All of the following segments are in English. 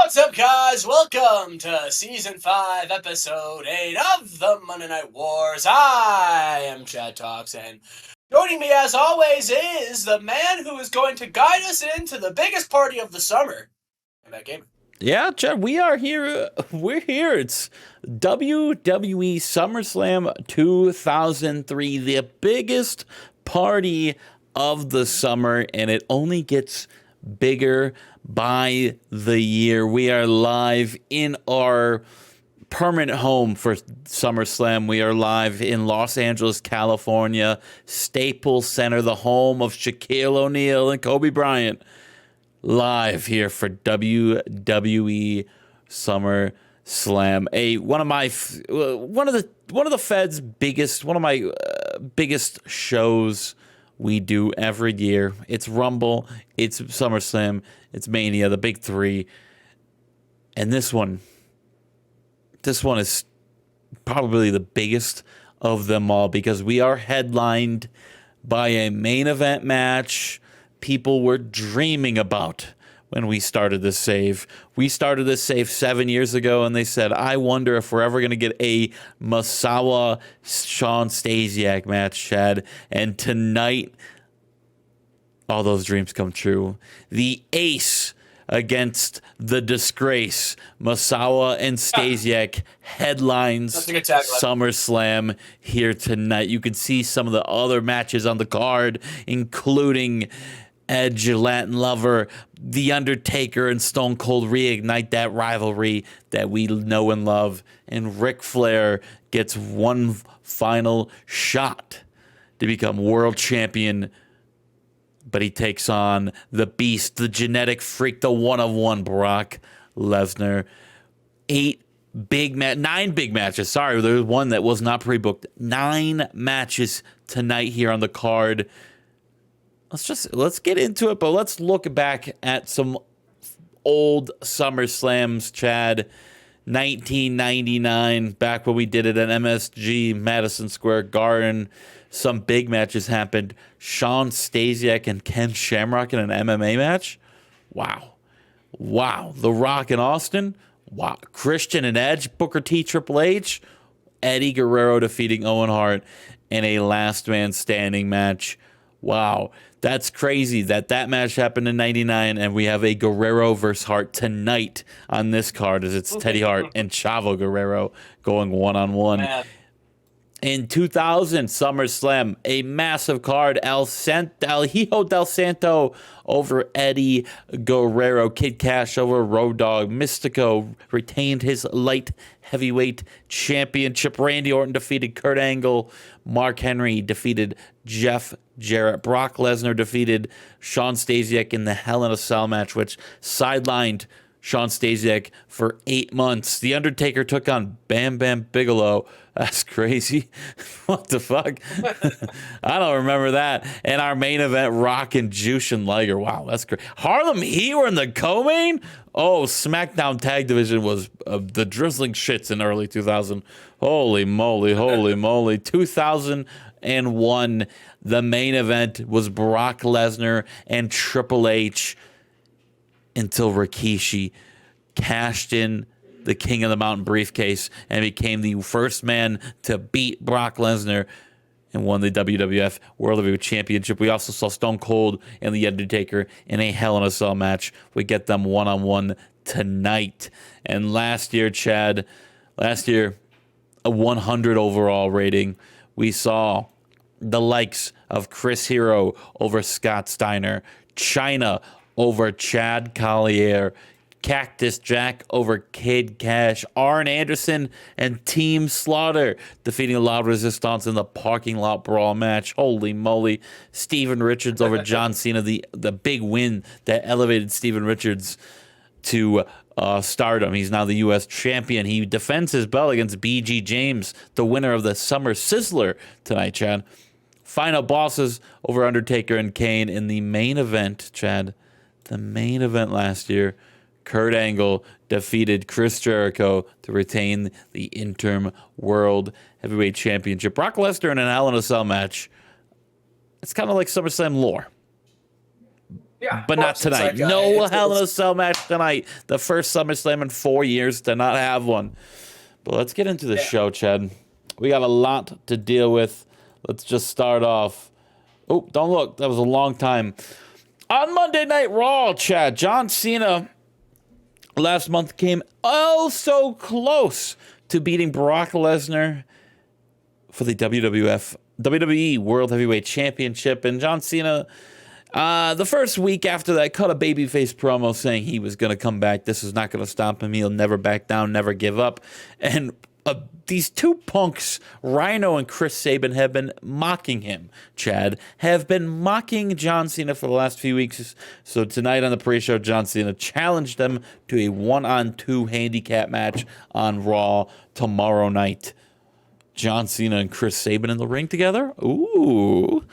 What's up, guys? Welcome to Season 5, Episode 8 of the Monday Night Wars. I am Chad Talks, and joining me, as always, is the man who is going to guide us into the biggest party of the summer. Jmack Gamer. Yeah, Chad, we are here. We're here. It's WWE SummerSlam 2003, the biggest party of the summer, and it only gets bigger by the year. We are live in our permanent home for SummerSlam. We are live in Los Angeles, California, Staples Center, the home of Shaquille O'Neal and Kobe Bryant. Live here for WWE SummerSlam, one of the Fed's biggest, one of my biggest shows we do every year. It's Rumble, it's SummerSlam, it's Mania, the big three, and this one is probably the biggest of them all because we are headlined by a main event match people were dreaming about when we started this save. We started this save 7 years ago, and they said, I wonder if we're ever going to get a Masawa-Shawn Stasiak match, Chad. And tonight, all those dreams come true. The ace against the disgrace. Masawa and Stasiak headlines SummerSlam here tonight. You can see some of the other matches on the card, including Edge, Latin Lover, The Undertaker, and Stone Cold reignite that rivalry that we know and love. And Ric Flair gets one final shot to become world champion, but he takes on the beast, the genetic freak, the one-of-one Brock Lesnar. 9 big matches. Sorry, there was one that was not pre-booked. 9 matches tonight here on the card. Let's get into it, but let's look back at some old SummerSlams, Chad. 1999, back when we did it at MSG, Madison Square Garden. Some big matches happened. Shawn Stasiak and Ken Shamrock in an MMA match. Wow. The Rock and Austin. Wow. Christian and Edge, Booker T, Triple H. Eddie Guerrero defeating Owen Hart in a last man standing match. Wow. That's crazy that match happened in 99, and we have a Guerrero versus Hart tonight on this card as it's Teddy Hart and Chavo Guerrero going one-on-one. In 2000, SummerSlam, a massive card. El Hijo del Santo over Eddie Guerrero. Kid Cash over Road Dogg. Mystico retained his light heavyweight championship. Randy Orton defeated Kurt Angle. Mark Henry defeated Jeff Jarrett. Brock Lesnar defeated Shawn Stasiak in the Hell in a Cell match, which sidelined Shawn Stasiak for 8 months. The Undertaker took on Bam Bam Bigelow. That's crazy. What the fuck? I don't remember that. And our main event, Rock and Jushin Liger. Wow, that's great. Harlem Heat were in the co-main? Oh, SmackDown Tag Division was the drizzling shits in early 2000. Holy moly. 2001, the main event was Brock Lesnar and Triple H until Rikishi cashed in the King of the Mountain briefcase and became the first man to beat Brock Lesnar and won the WWF World Heavyweight Championship. We also saw Stone Cold and The Undertaker in a Hell in a Cell match. We get them one-on-one tonight. And last year, Chad, a 100 overall rating. We saw the likes of Chris Hero over Scott Steiner, Chyna over Chad Collier, Cactus Jack over Kid Cash, Arn Anderson and Team Slaughter defeating La Resistance in the parking lot brawl match. Holy moly. Steven Richards over John Cena, the big win that elevated Steven Richards to stardom. He's now the U.S. champion. He defends his belt against B.G. James, the winner of the Summer Sizzler tonight, Chad. Final bosses over Undertaker and Kane in the main event, Chad. The main event last year, Kurt Angle defeated Chris Jericho to retain the interim World Heavyweight Championship. Brock Lesnar in an Hell in a Cell match. It's kind of like SummerSlam lore. Yeah, of but not course. It's tonight. like, No Hell in a Cell match tonight. The first SummerSlam in 4 years to not have one. But let's get into the show, Chad. We got a lot to deal with. Let's just start off. Oh, don't look. That was a long time. On Monday Night Raw, Chad, John Cena last month came oh so close to beating Brock Lesnar for the WWE World Heavyweight Championship. And John Cena, the first week after that, cut a babyface promo saying he was going to come back. This is not going to stop him. He'll never back down, never give up. And these two punks, Rhino and Chris Sabin, have been mocking him, Chad, have been mocking John Cena for the last few weeks. So tonight on the pre-show, John Cena challenged them to a 1-on-2 handicap match on Raw tomorrow night. John Cena and Chris Sabin in the ring together? Ooh.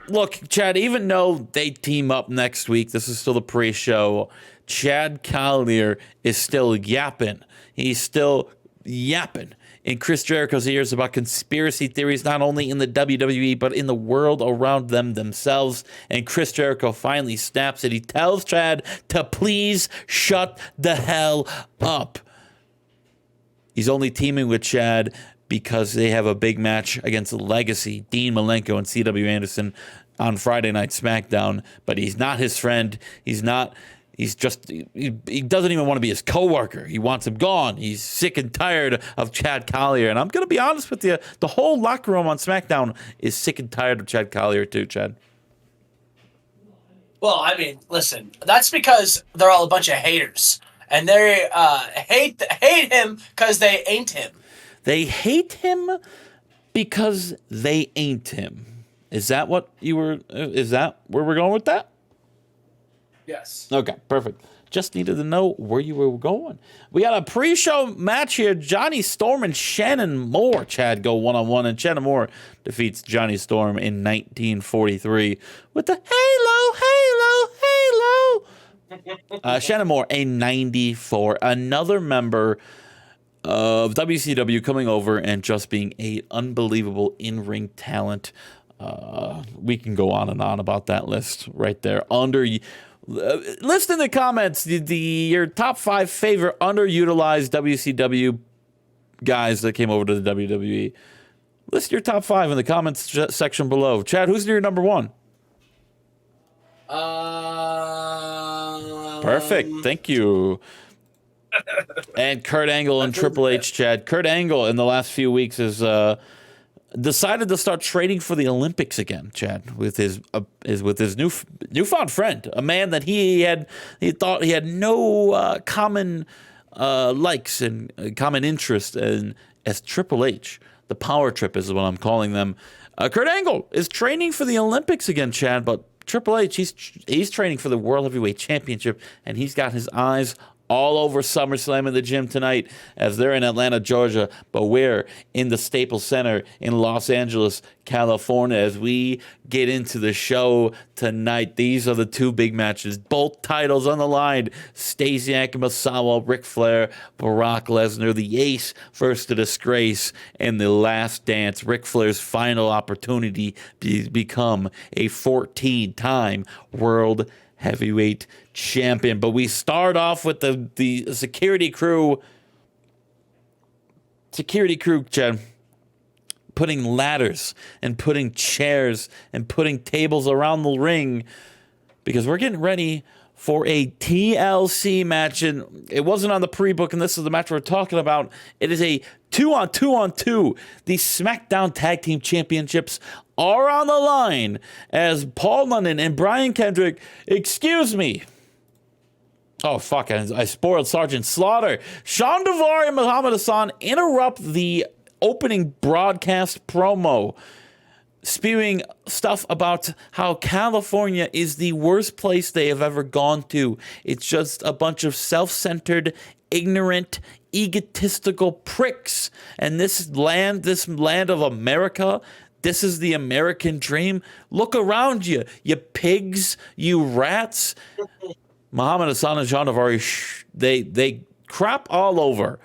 Look, Chad, even though they team up next week, this is still the pre-show, Chad Collier is still yapping. He's still yapping in Chris Jericho's ears about conspiracy theories, not only in the WWE, but in the world around themselves. And Chris Jericho finally snaps it. He tells Chad to please shut the hell up. He's only teaming with Chad because they have a big match against Legacy, Dean Malenko and C.W. Anderson on Friday Night SmackDown. But he's not his friend. He doesn't even want to be his coworker. He wants him gone. He's sick and tired of Chad Collier. And I'm going to be honest with you, the whole locker room on SmackDown is sick and tired of Chad Collier too, Chad. Well, I mean, listen, that's because they're all a bunch of haters. And they hate him because they ain't him. They hate him because they ain't him. Is that what you were? Is that where we're going with that? Yes. Okay, perfect. Just needed to know where you were going. We got a pre-show match here. Johnny Storm and Shannon Moore, Chad, go one-on-one. And Shannon Moore defeats Johnny Storm in 1943 with the halo. Shannon Moore, a 94. Another member of WCW coming over and just being an unbelievable in-ring talent. We can go on and on about that list right there. List in the comments your top 5 favorite underutilized WCW guys that came over to the WWE. List your top 5 in the comments section below. Chad, who's your number 1? Perfect. Thank you. And Kurt Angle and Triple H, Chad. Kurt Angle in the last few weeks has decided to start training for the Olympics again, Chad, with his newfound friend, a man that he thought he had no common likes and common interest in, as Triple H. The Power Trip is what I'm calling them. Kurt Angle is training for the Olympics again, Chad, but Triple H, he's training for the World Heavyweight Championship, and he's got his eyes all over SummerSlam in the gym tonight as they're in Atlanta, Georgia, but we're in the Staples Center in Los Angeles, California. As we get into the show tonight, these are the two big matches, both titles on the line. Stasiak and Masawa, Ric Flair, Brock Lesnar, the ace versus the disgrace, and the last dance, Ric Flair's final opportunity to become a 14-time World Heavyweight Champion. But we start off with the security crew, Chad, putting ladders and putting chairs and putting tables around the ring because we're getting ready for a TLC match. And it wasn't on the pre-book, and this is the match we're talking about. It is a 2-on-2-on-2. The SmackDown Tag Team Championships are on the line as Paul London and Brian Kendrick, excuse me. Oh, fuck, I spoiled Sergeant Slaughter. Sean Daivari and Muhammad Hassan interrupt the opening broadcast promo, spewing stuff about how California is the worst place they have ever gone to. It's just a bunch of self-centered, ignorant, egotistical pricks. And this land of America, this is the American dream. Look around you, you pigs, you rats. Muhammad Hassan and Sean Daivari, they crap all over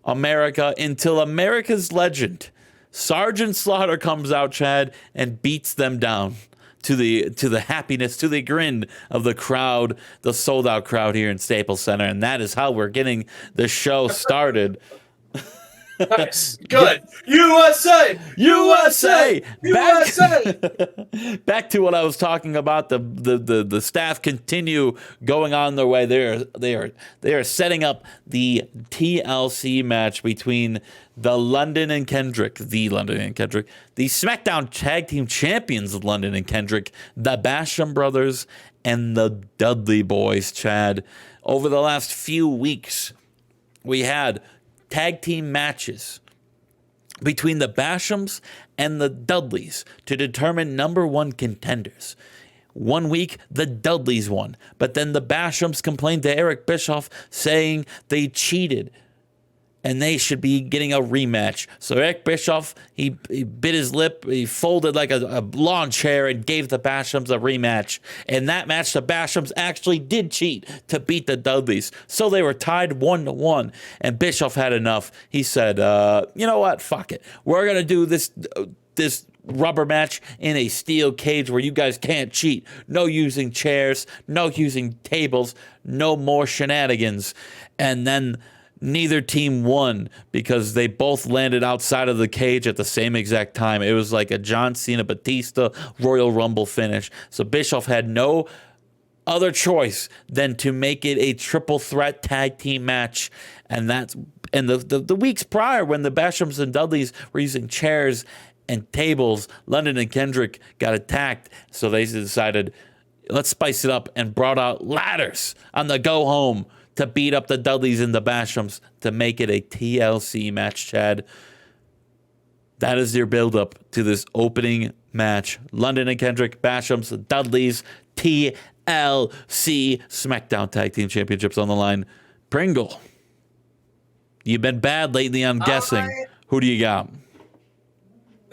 America until America's legend, Sergeant Slaughter, comes out, Chad, and beats them down. to the happiness, to the grin of the crowd, the sold out crowd here in Staples Center, and that is how we're getting the show started. Nice. Good. USA! USA! USA! Back to what I was talking about. The staff continue going on their way. They are setting up the TLC match between the London and Kendrick, the SmackDown Tag Team Champions, London and Kendrick, the Basham Brothers, and the Dudley Boys, Chad. Over the last few weeks, we had tag team matches between the Bashams and the Dudleys to determine number one contenders. One week, the Dudleys won, but then the Bashams complained to Eric Bischoff saying they cheated and they should be getting a rematch. So Eric Bischoff, he bit his lip, he folded like a lawn chair and gave the Bashams a rematch. In that match, the Bashams actually did cheat to beat the Dudleys. So they were tied 1-1, and Bischoff had enough. He said, you know what, fuck it. We're going to do this rubber match in a steel cage where you guys can't cheat. No using chairs, no using tables, no more shenanigans. And then neither team won because they both landed outside of the cage at the same exact time. It was like a John Cena Batista Royal Rumble finish. So Bischoff had no other choice than to make it a triple threat tag team match. And the weeks prior, when the Bashams and Dudleys were using chairs and tables, London and Kendrick got attacked. So they decided, let's spice it up, and brought out ladders on the go home to beat up the Dudleys and the Bashams to make it a TLC match, Chad. That is your build-up to this opening match. London and Kendrick, Bashams, Dudleys, TLC, SmackDown Tag Team Championships on the line. Pringle, you've been bad lately, I'm guessing. Who do you got?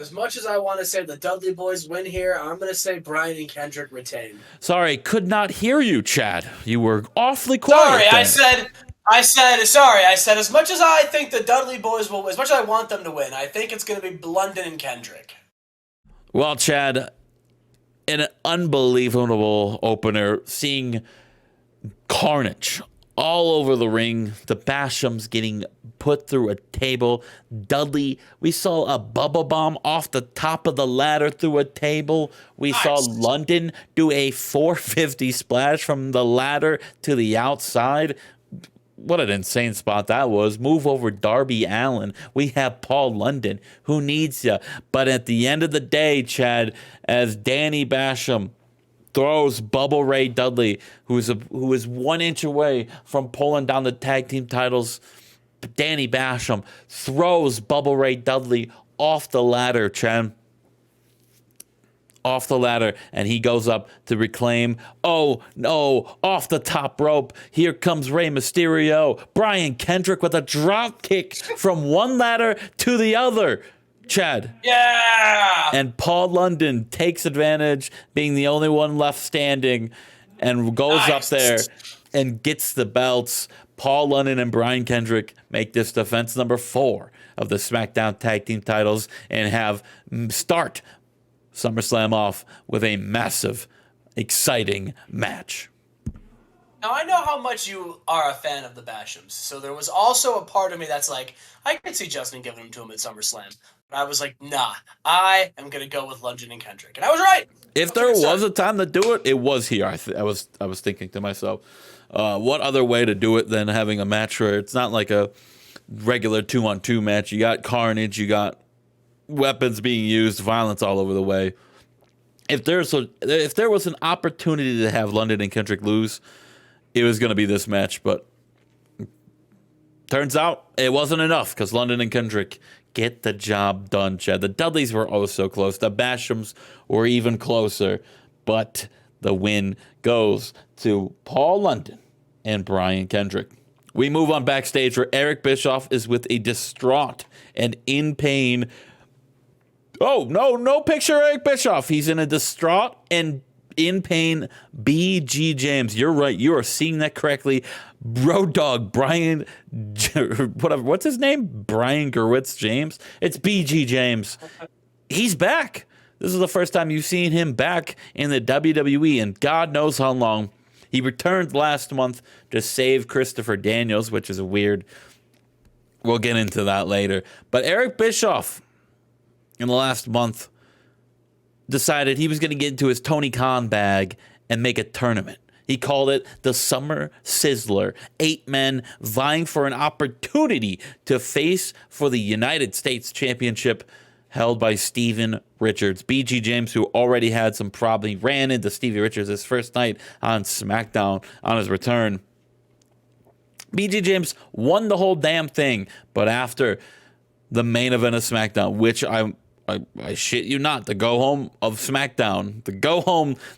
As much as I want to say the Dudley Boys win here, I'm going to say Bryan and Kendrick retain. Sorry, could not hear you, Chad. You were awfully quiet. Sorry, I said as much as I think the Dudley Boys will, as much as I want them to win, I think it's going to be London and Kendrick. Well, Chad, an unbelievable opener, seeing carnage all over the ring. The Bashams getting put through a table. Dudley, we saw a bubble bomb off the top of the ladder through a table. We saw London do a 450 splash from the ladder to the outside. What an insane spot that was. Move over Darby Allin. We have Paul London, who needs you. But at the end of the day, Chad, as Danny Basham throws Bubble Ray Dudley, who is 1 inch away from pulling down the tag team titles, Danny Basham throws Bubble Ray Dudley off the ladder, Chen. Off the ladder, and he goes up to reclaim. Oh, no, off the top rope. Here comes Rey Mysterio. Brian Kendrick with a drop kick from one ladder to the other. Chad. Yeah! And Paul London takes advantage, being the only one left standing, and goes up there and gets the belts. Paul London and Brian Kendrick make this defense number 4 of the SmackDown Tag Team titles and have start SummerSlam off with a massive, exciting match. Now, I know how much you are a fan of the Bashams, so there was also a part of me that's like, I could see Justin giving them to him at SummerSlam. But I was like, nah, I am going to go with London and Kendrick. And I was right. If there was a time to do it, it was here. I was thinking to myself, what other way to do it than having a match where it's not like a regular 2-on-2 match. You got carnage, you got weapons being used, violence all over the way. If there was an opportunity to have London and Kendrick lose, it was going to be this match, but turns out it wasn't enough because London and Kendrick get the job done, Chad. The Dudleys were oh so close. The Bashams were even closer, but the win goes to Paul London and Brian Kendrick. We move on backstage where Eric Bischoff is with a distraught and in pain. Oh, no picture of Eric Bischoff. He's in a distraught and in pain BG James. You're right. You are seeing that correctly. Road Dog Brian, whatever. What's his name? Brian Gerwitz James. It's BG James. He's back. This is the first time you've seen him back in the WWE in God knows how long. He returned last month to save Christopher Daniels, which is weird. We'll get into that later. But Eric Bischoff, in the last month, decided he was going to get into his Tony Khan bag and make a tournament. He called it the Summer Sizzler. 8 men vying for an opportunity to face for the United States Championship held by Steven Richards. BG James, who already had some problem, he ran into Stevie Richards his first night on SmackDown on his return. BG James won the whole damn thing, but after the main event of SmackDown, which I shit you not, the go home of SmackDown,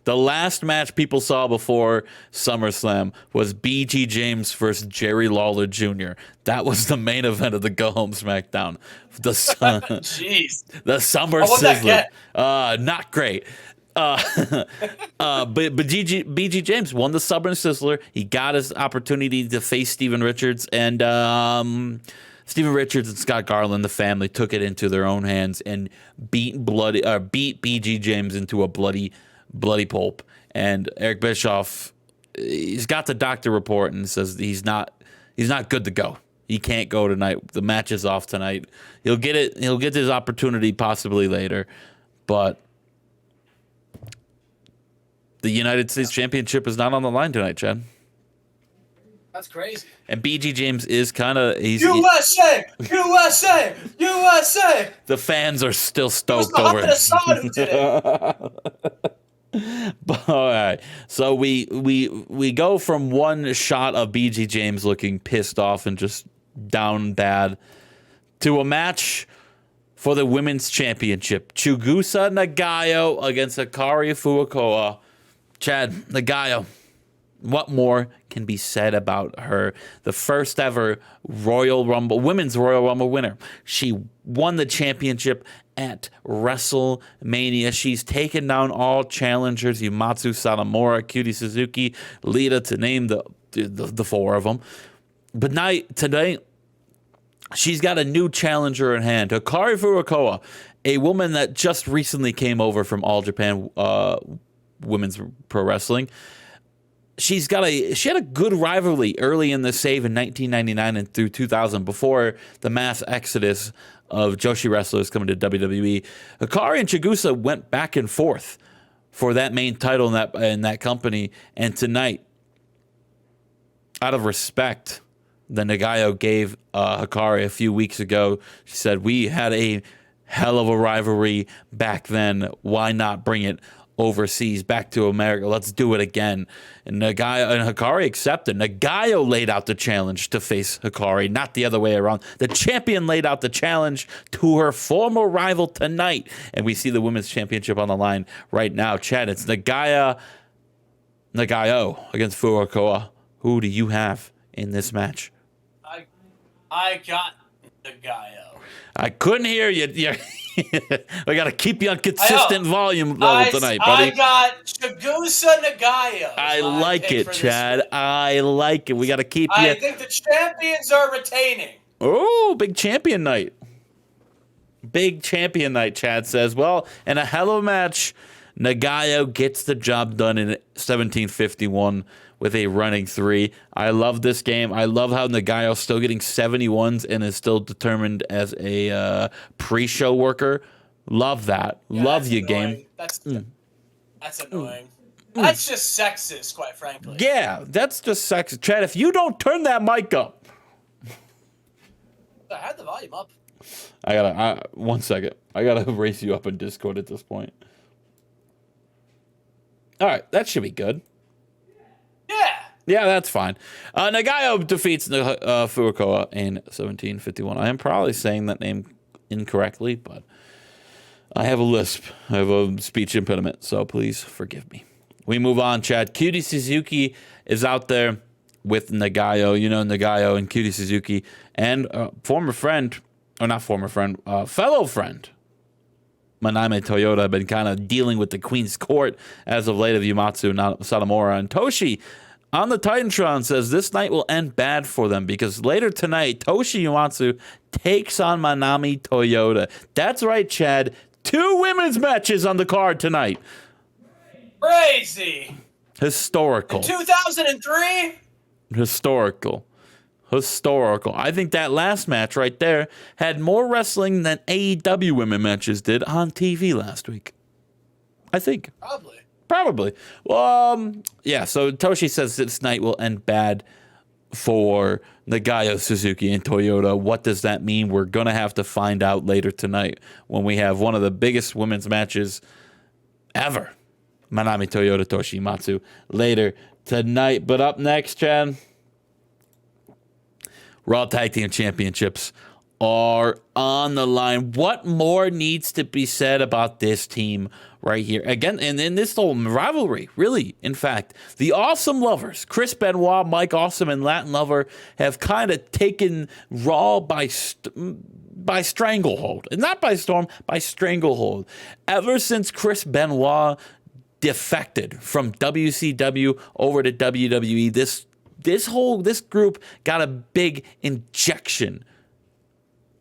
the last match people saw before SummerSlam was BG James versus Jerry Lawler Jr. That was the main event of the go home SmackDown. Jeez. The Summer Sizzler. Not great. But BG James won the Summer Sizzler. He got his opportunity to face Steven Richards, and Steven Richards and Scott Garland, the family, took it into their own hands and beat BG James into a bloody pulp. And Eric Bischoff, he's got the doctor report and says he's not good to go. He can't go tonight. The match is off tonight. He'll get it. He'll get his opportunity possibly later, but the United States Championship is not on the line tonight, Chad. That's crazy. And BG James is kind of USA. The fans are still stoked over it. today. All right, so we go from one shot of BG James looking pissed off and just down bad to a match for the women's championship. Chigusa Nagayo against Hikari Fukuoka. Chad, Nagayo. What more can be said about her? The first ever Women's Royal Rumble winner. She won the championship at WrestleMania. She's taken down all challengers: Yumatsu Satomura, Cutie Suzuki, Lita, to name the 4 of them. But today, she's got a new challenger in hand. Hikari Fukuoka, a woman that just recently came over from All Japan Women's Pro Wrestling. She had a good rivalry early in the save in 1999 and through 2000 before the mass exodus of Joshi wrestlers coming to WWE. Hikari and Chigusa went back and forth for that main title in that company. And tonight, out of respect, the Nagayo gave Hikari a few weeks ago. She said, "We had a hell of a rivalry back then. Why not bring it overseas back to America? Let's do it again." And Hikari accepted. Nagayo laid out the challenge to face Hikari, not the other way around. The champion laid out the challenge to her former rival tonight, and we see the women's championship on the line right now. Chad, it's Nagayo against Fukuoka. Who do you have in this match? I got Nagayo. I couldn't hear you. We got to keep you on consistent volume level tonight, buddy. I got Chigusa Nagayo. I like it, Chad. I like it. We got to keep you. I think the champions are retaining. Oh, big champion night. Big champion night, Chad says. Well, in a hell of a match, Nagayo gets the job done in 1751 with a running 3. I love this game. I love how Nagayo's still getting 71s and is still determined as a pre-show worker. Love that. Yeah, love you, annoying. game. That's annoying. That's just sexist, quite frankly. Yeah, that's just sexist. Chad, if you don't turn that mic up. I had the volume up. One second. I gotta raise you up in Discord at this point. All right, that should be good. Yeah, that's fine. Nagayo defeats Fukuoka in 1751. I am probably saying that name incorrectly, but I have a lisp. I have a speech impediment, so please forgive me. We move on, Chad. Cutie Suzuki is out there with Nagayo. You know Nagayo and Cutie Suzuki. And fellow friend, Manami Toyota have been kind of dealing with the Queen's Court as of late of Yumatsu Satomura. And Toshi on the Titantron says this night will end bad for them because later tonight, Toshi Yumatsu takes on Manami Toyota. That's right, Chad. 2 women's matches on the card tonight. Crazy. Historical. 2003? Historical. I think that last match right there had more wrestling than AEW women matches did on TV last week. I think. Probably. Well, yeah, so Toshi says this night will end bad for Nagayo, Suzuki, and Toyota. What does that mean? We're going to have to find out later tonight when we have one of the biggest women's matches ever. Manami, Toyota, Toshi, Matsu later tonight. But up next, Chad, Raw Tag Team Championships are on the line. What more needs to be said about this team right here? Again, and in this whole rivalry, really, in fact, the Awesome Lovers, Chris Benoit, Mike Awesome, and Latin Lover have kind of taken Raw by stranglehold. And not by storm, by stranglehold. Ever since Chris Benoit defected from WCW over to WWE, this group got a big injection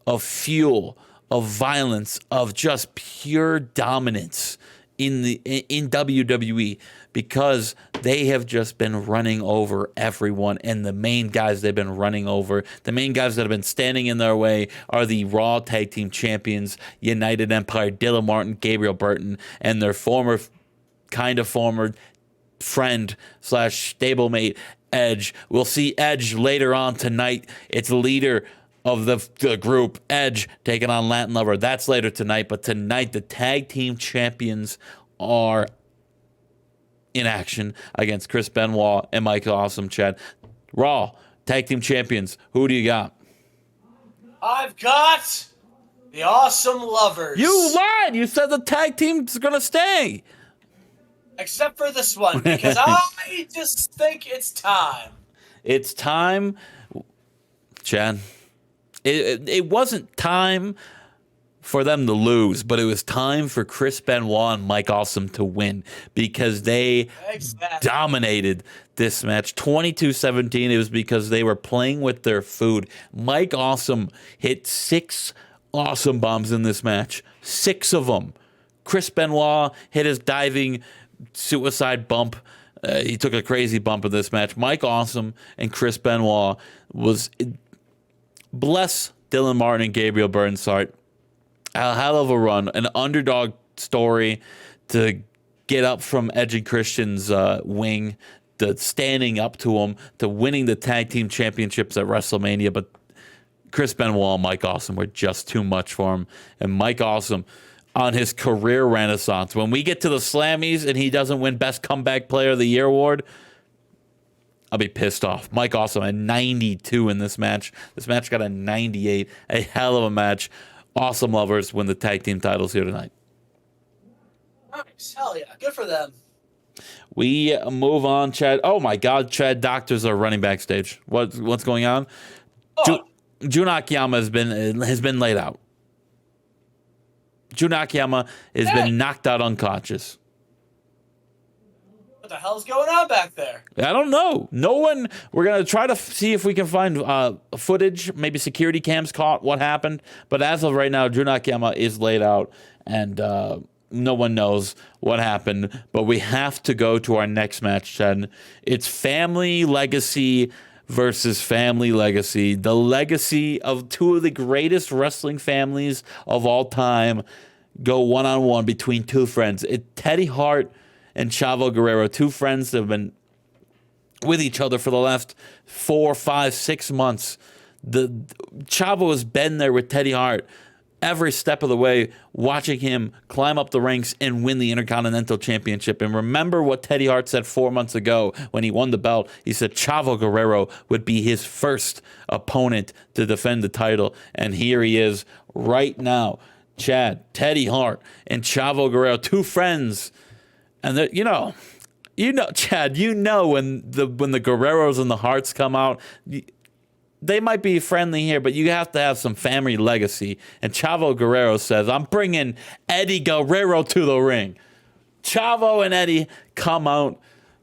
of fuel, of violence, of just pure dominance in WWE, because they have just been running over everyone, and the main guys they've been running over, the main guys that have been standing in their way, are the Raw Tag Team Champions, United Empire, Dylan Martin, Gabriel Burton, and their former friend / stablemate Edge. We'll see Edge later on tonight. It's the leader of the group, Edge, taking on Latin Lover. That's later tonight. But tonight, the tag team champions are in action against Chris Benoit and Mike Awesome, Chad. Raw tag team champions. Who do you got? I've got the Awesome Lovers. You lied. You said the tag team's going to stay. Except for this one, because I just think it's time. It's time, Chad. It wasn't time for them to lose, but it was time for Chris Benoit and Mike Awesome to win, because they dominated this match 22-17. It was because they were playing with their food. Mike Awesome hit 6 awesome bombs in this match, 6 of them. Chris Benoit hit his diving suicide bump. He took a crazy bump in this match. Mike Awesome and Chris Benoit was... Bless Dylan Martin and Gabriel Burnsart. A hell of a run. An underdog story to get up from Edge and Christian's wing, to standing up to him, to winning the tag team championships at WrestleMania. But Chris Benoit and Mike Awesome were just too much for him. And Mike Awesome, on his career renaissance, when we get to the Slammies and he doesn't win Best Comeback Player of the Year award, I'll be pissed off. Mike Awesome had 92 in this match. This match got a 98. A hell of a match. Awesome Lovers win the tag team titles here tonight. Nice. Hell yeah. Good for them. We move on, Chad. Oh my God, Chad, doctors are running backstage. What's going on? Jun Akiyama has been laid out. Jun Akiyama has been knocked out unconscious. What the hell's going on back there? I don't know. No one. We're going to try to see if we can find footage. Maybe security cams caught what happened. But as of right now, Jun Akiyama is laid out, and no one knows what happened. But we have to go to our next match, Chad. It's Family Legacy versus Family Legacy. The legacy of 2 of the greatest wrestling families of all time go one-on-one between 2 friends. Teddy Hart and Chavo Guerrero, 2 friends that have been with each other for the last 4, 5, 6 months. Chavo has been there with Teddy Hart every step of the way, watching him climb up the ranks and win the Intercontinental Championship. And remember what Teddy Hart said 4 months ago when he won the belt. He said Chavo Guerrero would be his first opponent to defend the title. And here he is right now. Chad, Teddy Hart, and Chavo Guerrero, 2 friends. And Chad, when the Guerreros and the Harts come out, they might be friendly here, but you have to have some family legacy. And Chavo Guerrero says, I'm bringing Eddie Guerrero to the ring. Chavo and Eddie come out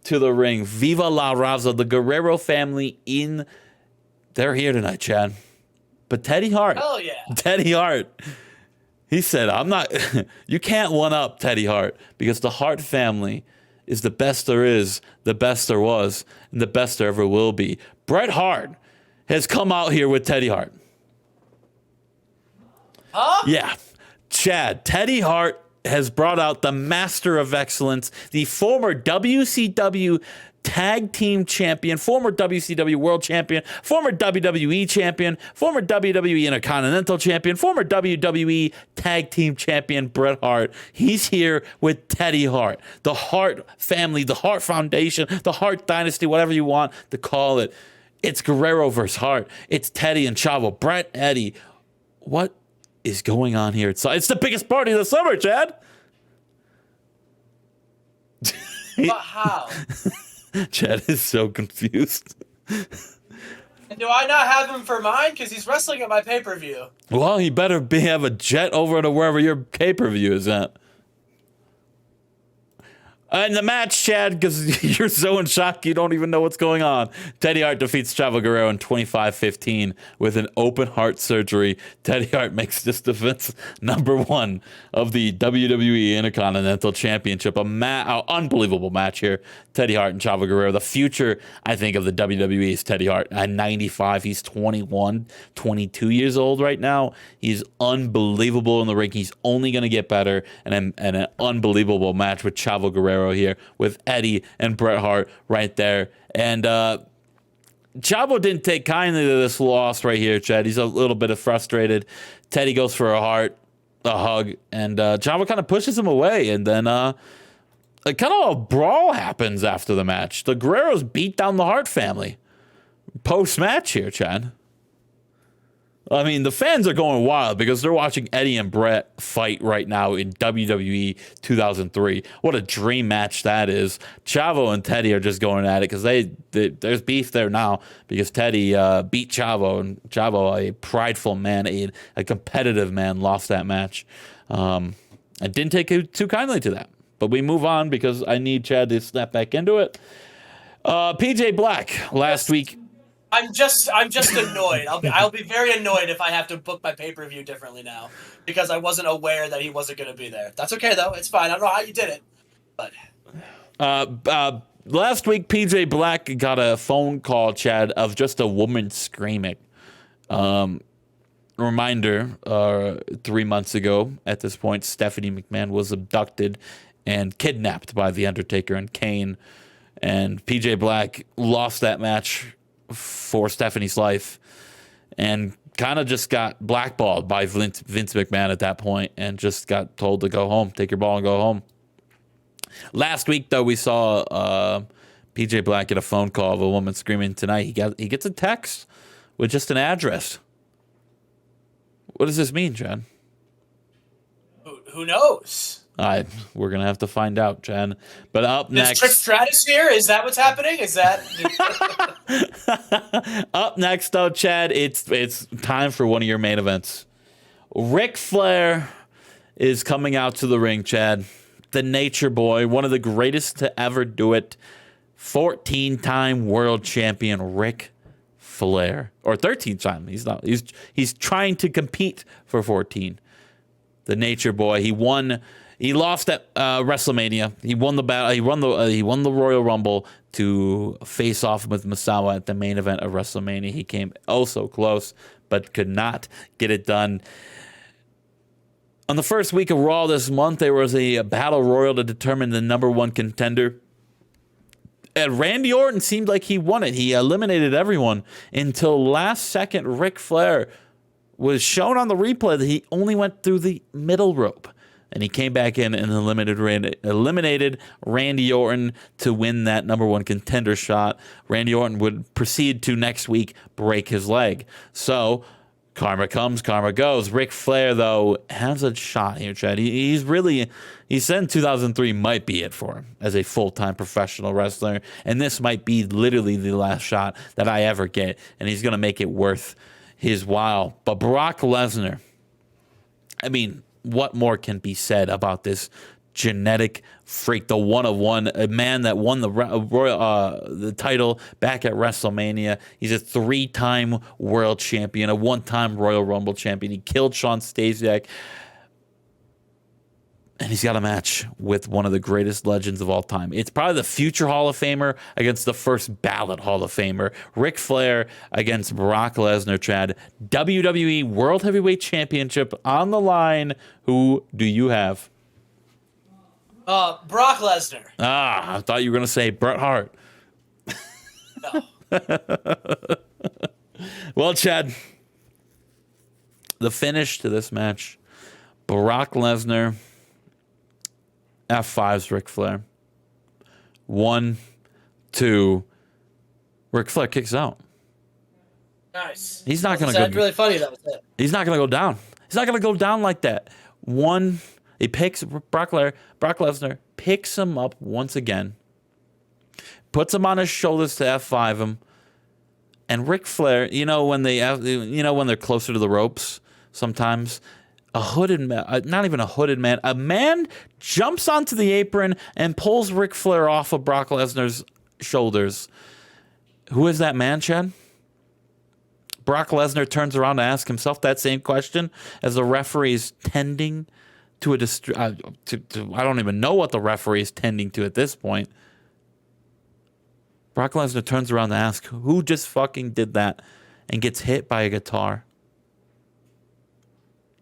to the ring. Viva la Raza, the Guerrero family they're here tonight, Chad. But Teddy Hart. Hell yeah. Teddy Hart. He said, I'm not, you can't one up Teddy Hart because the Hart family is the best there is, the best there was, and the best there ever will be. Bret Hart has come out here with Teddy Hart. Huh? Yeah. Chad, Teddy Hart has brought out the master of excellence, the former WCW tag team champion, former WCW world champion, former WWE champion, former WWE Intercontinental champion, former WWE tag team champion, Bret Hart. He's here with Teddy Hart. The Hart family, the Hart Foundation, the Hart Dynasty, whatever you want to call it. It's Guerrero versus Hart. It's Teddy and Chavo. Bret, Eddie. What is going on here? It's the biggest party of the summer, Chad. But how? Chad is so confused. Do I not have him for mine? Because he's wrestling at my pay-per-view. Well, he better have a jet over to wherever your pay-per-view is at. In the match, Chad, because you're so in shock you don't even know what's going on. Teddy Hart defeats Chavo Guerrero in 25-15 with an open heart surgery. Teddy Hart makes this defense #1 of the WWE Intercontinental Championship. An unbelievable match here. Teddy Hart and Chavo Guerrero. The future, I think, of the WWE is Teddy Hart. At 95, he's 21, 22 years old right now. He's unbelievable in the ring. He's only going to get better. And an unbelievable match with Chavo Guerrero here with Eddie and Bret Hart right there. And Chavo didn't take kindly to this loss right here, Chad. He's a little bit frustrated. Teddy goes for a hug, and Chavo kind of pushes him away. And then kind of a brawl happens after the match. The Guerreros beat down the Hart family post-match here, Chad. I mean, the fans are going wild because they're watching Eddie and Bret fight right now in WWE 2003. What a dream match that is. Chavo and Teddy are just going at it because there's beef there now because Teddy beat Chavo, and Chavo, a prideful man, a competitive man, lost that match. I didn't take too kindly to that. But we move on because I need Chad to snap back into it. PJ Black last week. I'm just annoyed. I'll be very annoyed if I have to book my pay-per-view differently now because I wasn't aware that he wasn't going to be there. That's okay though. It's fine. I don't know how you did it, but last week PJ Black got a phone call, Chad, of just a woman screaming. Reminder: 3 months ago, at this point, Stephanie McMahon was abducted and kidnapped by The Undertaker and Kane, and PJ Black lost that match for Stephanie's life and kind of just got blackballed by Vince McMahon at that point and just got told to go home, take your ball and go home. Last week, though, we saw PJ Black get a phone call of a woman screaming. Tonight, he gets a text with just an address. What does this mean, Chad? Who knows? We're going to have to find out, Chad. But up next... Is Trish Stratus here? Is that what's happening? Is that... Up next, though, Chad, it's time for one of your main events. Ric Flair is coming out to the ring, Chad. The Nature Boy, one of the greatest to ever do it. 14-time world champion Ric Flair. Or 13th time. He's not. He's trying to compete for 14. The Nature Boy. He lost at WrestleMania. He won the battle. He won the Royal Rumble to face off with Misawa at the main event of WrestleMania. He came oh so close, but could not get it done. On the first week of Raw this month, there was a battle royal to determine the #1 contender. And Randy Orton seemed like he won it. He eliminated everyone until last second. Ric Flair was shown on the replay that he only went through the middle rope. And he came back in and eliminated Randy Orton to win that #1 contender shot. Randy Orton would proceed to next week break his leg. So karma comes, karma goes. Ric Flair, though, has a shot here, Chad. He said 2003 might be it for him as a full-time professional wrestler. And this might be literally the last shot that I ever get. And he's going to make it worth his while. But Brock Lesnar, I mean, what more can be said about this genetic freak, the one of one, a man that won the title back at WrestleMania? He's a 3-time world champion, a 1-time Royal Rumble champion. He killed Shawn Stasiak. And he's got a match with one of the greatest legends of all time. It's probably the future Hall of Famer against the first ballot Hall of Famer. Ric Flair against Brock Lesnar, Chad. WWE World Heavyweight Championship on the line. Who do you have? Brock Lesnar. I thought you were going to say Bret Hart. No. Well, Chad, the finish to this match, Brock Lesnar F5's Ric Flair. 1, 2. Ric Flair kicks out. Nice. He's not going to go. Really funny. That was it. He's not going to go down. He's not going to go down like that. He picks Brock Lesnar picks him up once again, puts him on his shoulders to F5 him, and Ric Flair. When they're closer to the ropes, sometimes. A hooded man, not even a hooded man, a man jumps onto the apron and pulls Ric Flair off of Brock Lesnar's shoulders. Who is that man, Chad? Brock Lesnar turns around to ask himself that same question as the referee is tending to I don't even know what the referee is tending to at this point. Brock Lesnar turns around to ask, who just fucking did that, and gets hit by a guitar.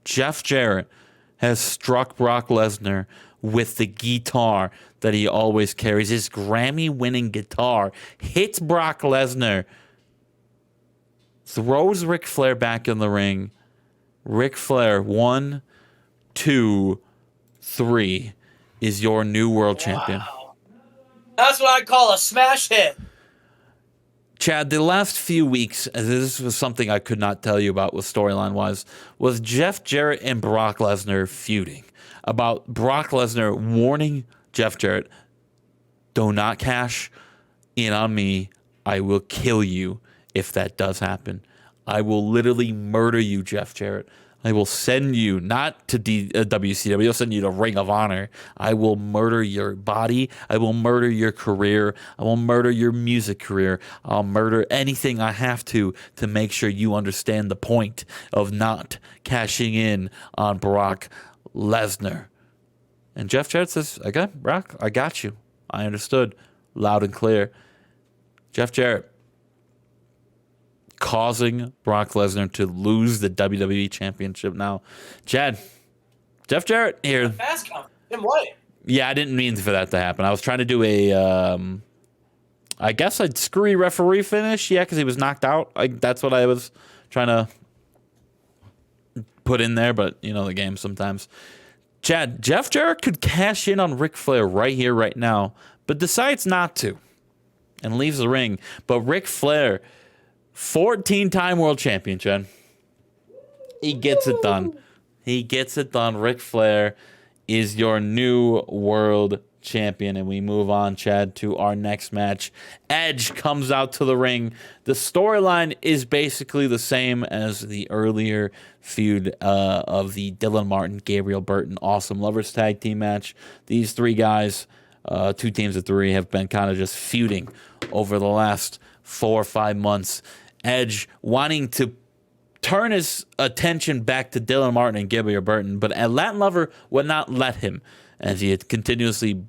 Jeff Jarrett has struck Brock Lesnar with the guitar that he always carries. His Grammy-winning guitar hits Brock Lesnar, throws Ric Flair back in the ring. Ric Flair, 1, 2, 3, is your new world champion. That's what I call a smash hit. Chad, the last few weeks, this was something I could not tell you about with storyline-wise, was Jeff Jarrett and Brock Lesnar feuding. About Brock Lesnar warning Jeff Jarrett, do not cash in on me. I will kill you if that does happen. I will literally murder you, Jeff Jarrett. I will send you, not to WCW, I'll send you to Ring of Honor. I will murder your body. I will murder your career. I will murder your music career. I'll murder anything I have to make sure you understand the point of not cashing in on Brock Lesnar. And Jeff Jarrett says, okay, Brock, I got you. I understood. Loud and clear. Jeff Jarrett causing Brock Lesnar to lose the WWE Championship now. Chad, Jeff Jarrett here. Fast count. Tim White. Yeah, I didn't mean for that to happen. I was trying to do a, I guess a screwy referee finish. Yeah, because he was knocked out. That's what I was trying to put in there, but the game sometimes. Chad, Jeff Jarrett could cash in on Ric Flair right here, right now, but decides not to and leaves the ring. But Ric Flair, 14-time world champion, Chad. He gets it done. He gets it done. Ric Flair is your new world champion. And we move on, Chad, to our next match. Edge comes out to the ring. The storyline is basically the same as the earlier feud of the Dylan Martin, Gabriel Burton, Awesome Lovers tag team match. These three guys, 2 teams of 3, have been kind of just feuding over the last 4 or 5 months. Edge wanting to turn his attention back to Dylan Martin and Gabriel Burton, but Latin Lover would not let him, as he had continuously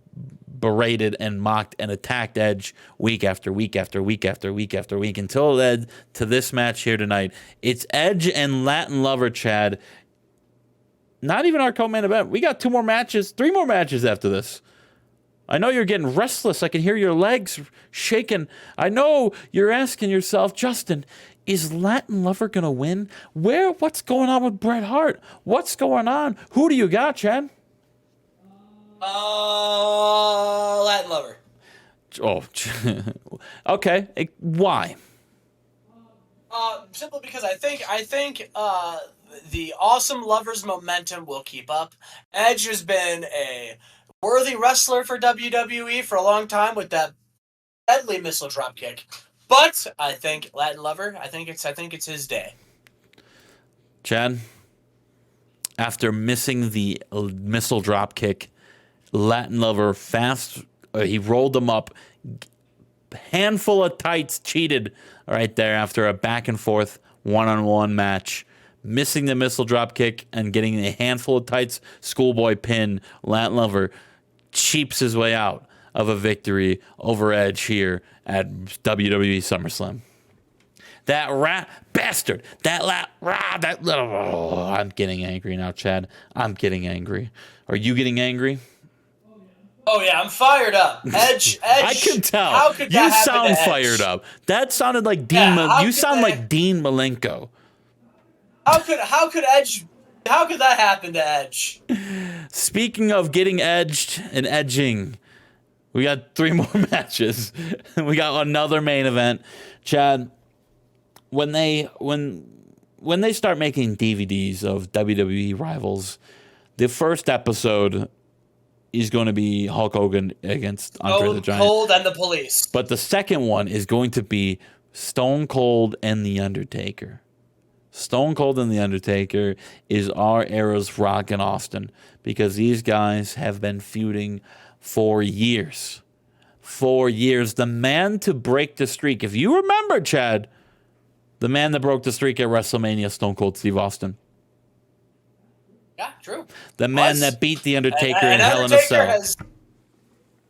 berated and mocked and attacked Edge week after week after week after week after week until it led to this match here tonight. It's Edge and Latin Lover, Chad. Not even our co-main event. We got 3 more matches after this. I know you're getting restless. I can hear your legs shaking. I know you're asking yourself, Justin, is Latin Lover going to win? What's going on with Bret Hart? What's going on? Who do you got, Chad? Latin Lover. Oh, okay. Why? Simply because I think the Awesome Lovers momentum will keep up. Edge has been a worthy wrestler for WWE for a long time with that deadly missile dropkick. But I think Latin Lover, I think it's his day. Chad, after missing the missile dropkick, Latin Lover he rolled him up, handful of tights, cheated right there after a back and forth one-on-one match missing the missile drop kick and getting a handful of tights schoolboy pin, Latin Lover cheaps his way out of a victory over Edge here at WWE SummerSlam. That rat bastard. I'm getting angry now, Chad. I'm getting angry. Are you getting angry? Oh yeah, I'm fired up. Edge. I can tell. How could that you happen sound to Edge? fired up. That sounded like Dean. You sound like Dean Malenko. How could Edge? How could that happen to Edge? Speaking of getting edged and edging, we got 3 more matches. We got another main event. Chad, when they start making DVDs of WWE rivals, the first episode is going to be Hulk Hogan against Andre the Giant. Cold and the Police. But the second one is going to be Stone Cold and The Undertaker. Stone Cold and The Undertaker is our era's Rock and Austin, because these guys have been feuding for years. 4 years. The man to break the streak. If you remember, Chad, the man that broke the streak at WrestleMania, Stone Cold Steve Austin. Yeah, true. The man that beat The Undertaker in Hell in a Cell.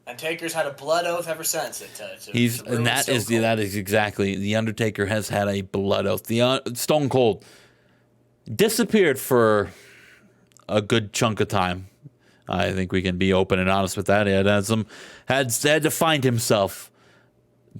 Undertaker's had a blood oath ever since. That is exactly. The Undertaker has had a blood oath. The Stone Cold disappeared for a good chunk of time. I think we can be open and honest with that. He had to find himself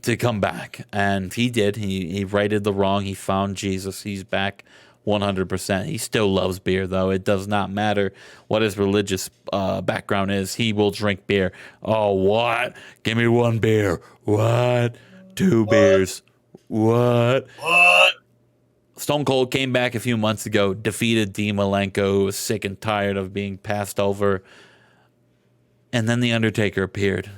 to come back, and he did. He righted the wrong. He found Jesus. He's back 100%. He still loves beer, though. It does not matter what his religious background is. He will drink beer. Oh, what? Give me 1 beer. What? 2 beers. What? Stone Cold came back a few months ago, defeated Dean Malenko, who was sick and tired of being passed over. And then The Undertaker appeared.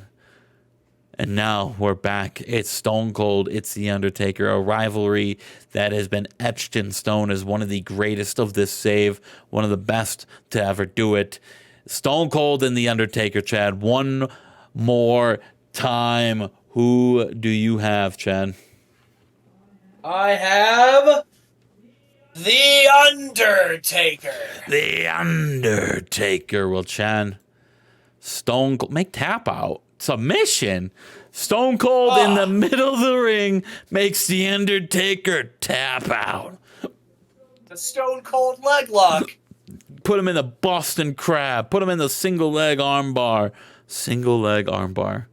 And now we're back. It's Stone Cold. It's The Undertaker. A rivalry that has been etched in stone as one of the greatest of this save. One of the best to ever do it. Stone Cold and The Undertaker, Chad. One more time. Who do you have, Chad? I have The Undertaker. The Undertaker. Well, Chad, Stone Cold. Make tap out. Submission. Stone Cold in the middle of the ring makes The Undertaker tap out. The Stone Cold leg lock. Put him in the Boston Crab. Put him in the single leg armbar. Single leg armbar.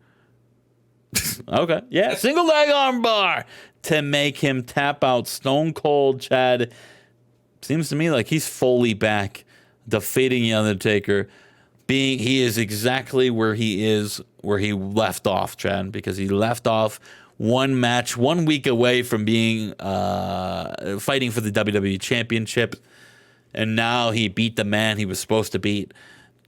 Okay. Yeah, single leg armbar to make him tap out. Stone Cold, Chad. Seems to me like he's fully back, defeating The Undertaker. He is exactly where he left off, Chad, because he left off 1 match, 1 week away from being fighting for the WWE Championship, and now he beat the man he was supposed to beat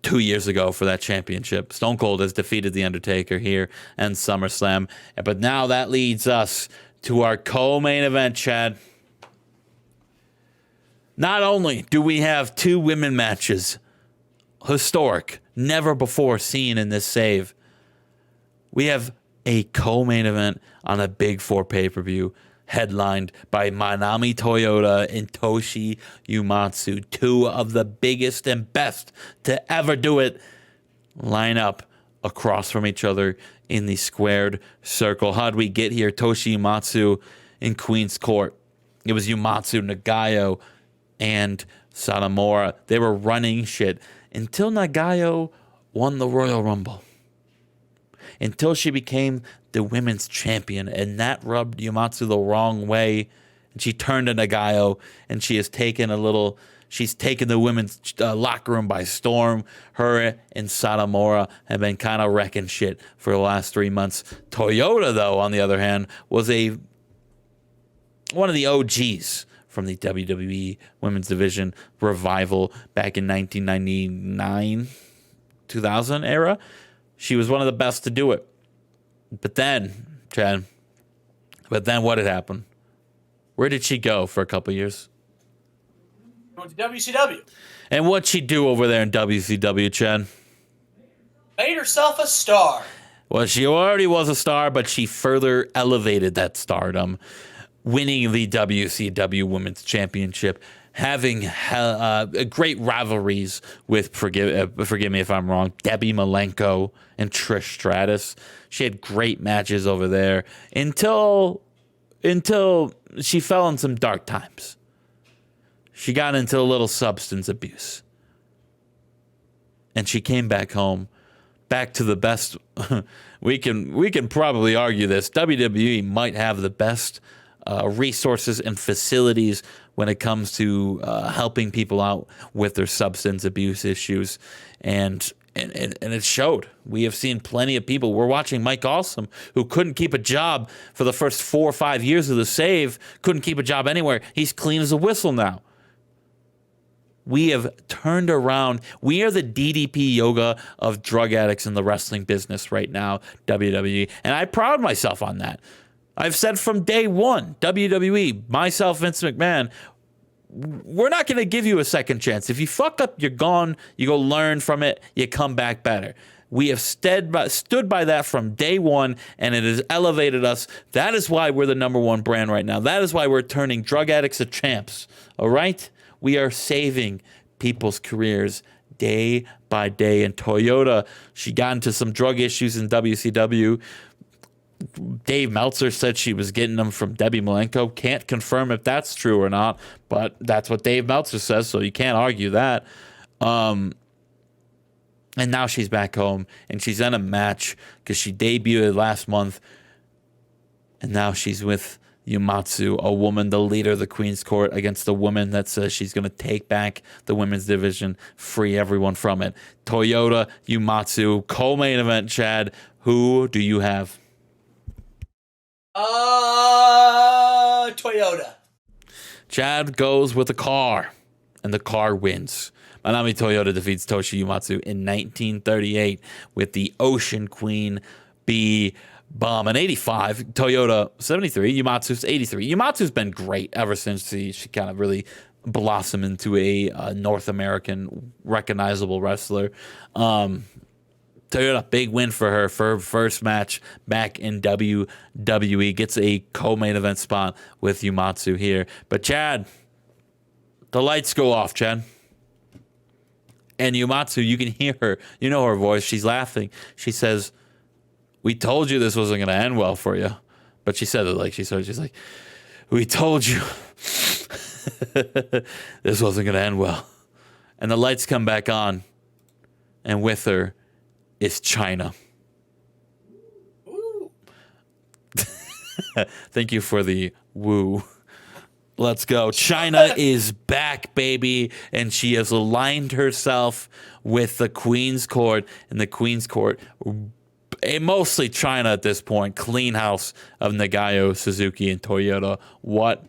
2 years ago for that championship. Stone Cold has defeated The Undertaker here and SummerSlam, but now that leads us to our co-main event, Chad. Not only do we have 2 women matches, historic, never before seen in this save, we have a co-main event on a Big 4 pay-per-view headlined by Manami Toyota and Toshi Uematsu, 2 of the biggest and best to ever do it, line up across from each other in the squared circle. How'd we get here? Toshi Uematsu in Queen's Court. It was Uematsu, Nagayo, and Satomura. They were running shit until Nagayo won the Royal Rumble. Until she became the women's champion, and that rubbed Uematsu the wrong way. And she turned to Nagayo, and she's taken the women's locker room by storm. Her and Satomura have been kind of wrecking shit for the last 3 months. Toyota, though, on the other hand, was one of the OGs from the WWE Women's Division revival back in 1999, 2000 era. She was one of the best to do it. But then, Chad, what had happened? Where did she go for a couple years? Went to WCW. And what'd she do over there in WCW, Chad? Made herself a star. Well, she already was a star, but she further elevated that stardom, winning the WCW Women's Championship having great rivalries with, forgive me if I'm wrong, Debbie Malenko and Trish Stratus. She had great matches over there until she fell in some dark times. She got into a little substance abuse. And she came back home, back to the best. we can probably argue this. WWE might have the best resources and facilities when it comes to helping people out with their substance abuse issues, and it showed. We have seen plenty of people. We're watching Mike Awesome, who couldn't keep a job for the first 4 or 5 years of the save, couldn't keep a job anywhere. He's clean as a whistle now. We have turned around. We are the DDP yoga of drug addicts in the wrestling business right now, WWE. And I pride myself on that. I've said from day one, WWE, myself, Vince McMahon, we're not going to give you a second chance. If you fuck up, you're gone. You go learn from it. You come back better. We have stood by that from day one, and it has elevated us. That is why we're the #1 brand right now. That is why we're turning drug addicts to champs. All right? We are saving people's careers day by day. And Toyota, she got into some drug issues in WCW. Dave Meltzer said she was getting them from Debbie Malenko. Can't confirm if that's true or not, but that's what Dave Meltzer says, so you can't argue that. And now she's back home, and she's in a match because she debuted last month, and now she's with Yumatsu, a woman, the leader of the Queen's Court, against the woman that says she's going to take back the women's division, free everyone from it. Toyota, Yumatsu, co-main event, Chad. Who do you have? Toyota. Chad goes with the car, and the car wins. Manami Toyota defeats Toshi Yumatsu in 1938 with the Ocean Queen B-Bomb. In 85, Toyota 73, Yumatsu's 83. Yumatsu's been great ever since she kind of really blossomed into a North American recognizable wrestler. Toyota, big win for her first match back in WWE. Gets a co-main event spot with Yumatsu here. But Chad, the lights go off, Chad. And Yumatsu, you can hear her. You know her voice. She's laughing. She says, "We told you this wasn't going to end well for you." But she said it like she's like, "We told you this wasn't going to end well." And the lights come back on. And with her is China. Ooh. Thank you for the woo. Let's go. China is back, baby, and she has aligned herself with the Queen's Court, and the Queen's Court, mostly China at this point, clean house of Nagayo, Suzuki, and Toyota. What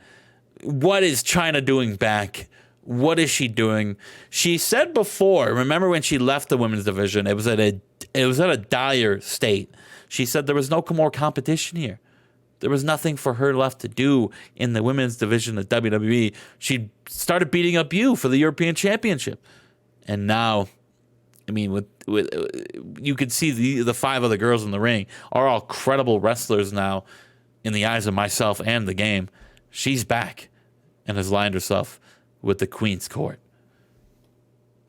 is China doing back? What is she doing? She said before, remember when she left the women's division, it was at a dire state. She said there was no more competition here. There was nothing for her left to do in the women's division of WWE. She started beating up you for the European Championship. And now, I mean, with you could see the 5 other girls in the ring are all credible wrestlers now in the eyes of myself and the game. She's back and has lined herself with the Queen's Court.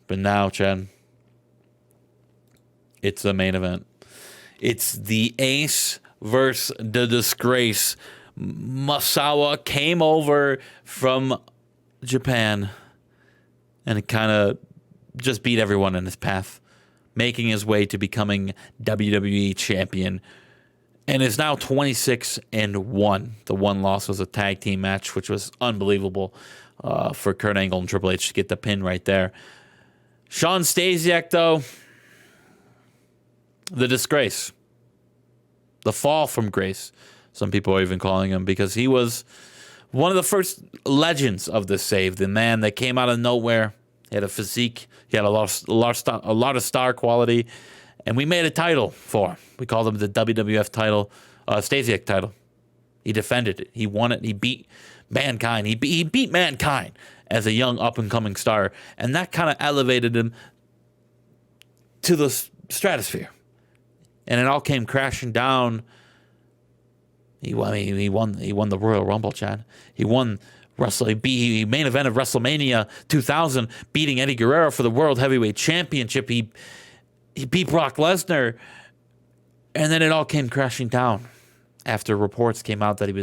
But now, Chad, it's the main event. It's the Ace versus the Disgrace. Masawa came over from Japan and kind of just beat everyone in his path, making his way to becoming WWE champion, and is now 26-1. The one loss was a tag team match, which was unbelievable for Kurt Angle and Triple H to get the pin right there. Shawn Stasiak, though, the disgrace. The fall from grace, some people are even calling him, because he was one of the first legends of the save. The man that came out of nowhere. He had a physique. He had a lot of star quality. And we made a title for him. We called him the WWF title, Stasiak title. He defended it. He won it. He beat Mankind. He beat Mankind as a young up-and-coming star. And that kind of elevated him to the stratosphere. And it all came crashing down. He won the Royal Rumble, Chad. He won Main event of WrestleMania 2000, beating Eddie Guerrero for the World Heavyweight Championship. He beat Brock Lesnar, and then it all came crashing down after reports came out that he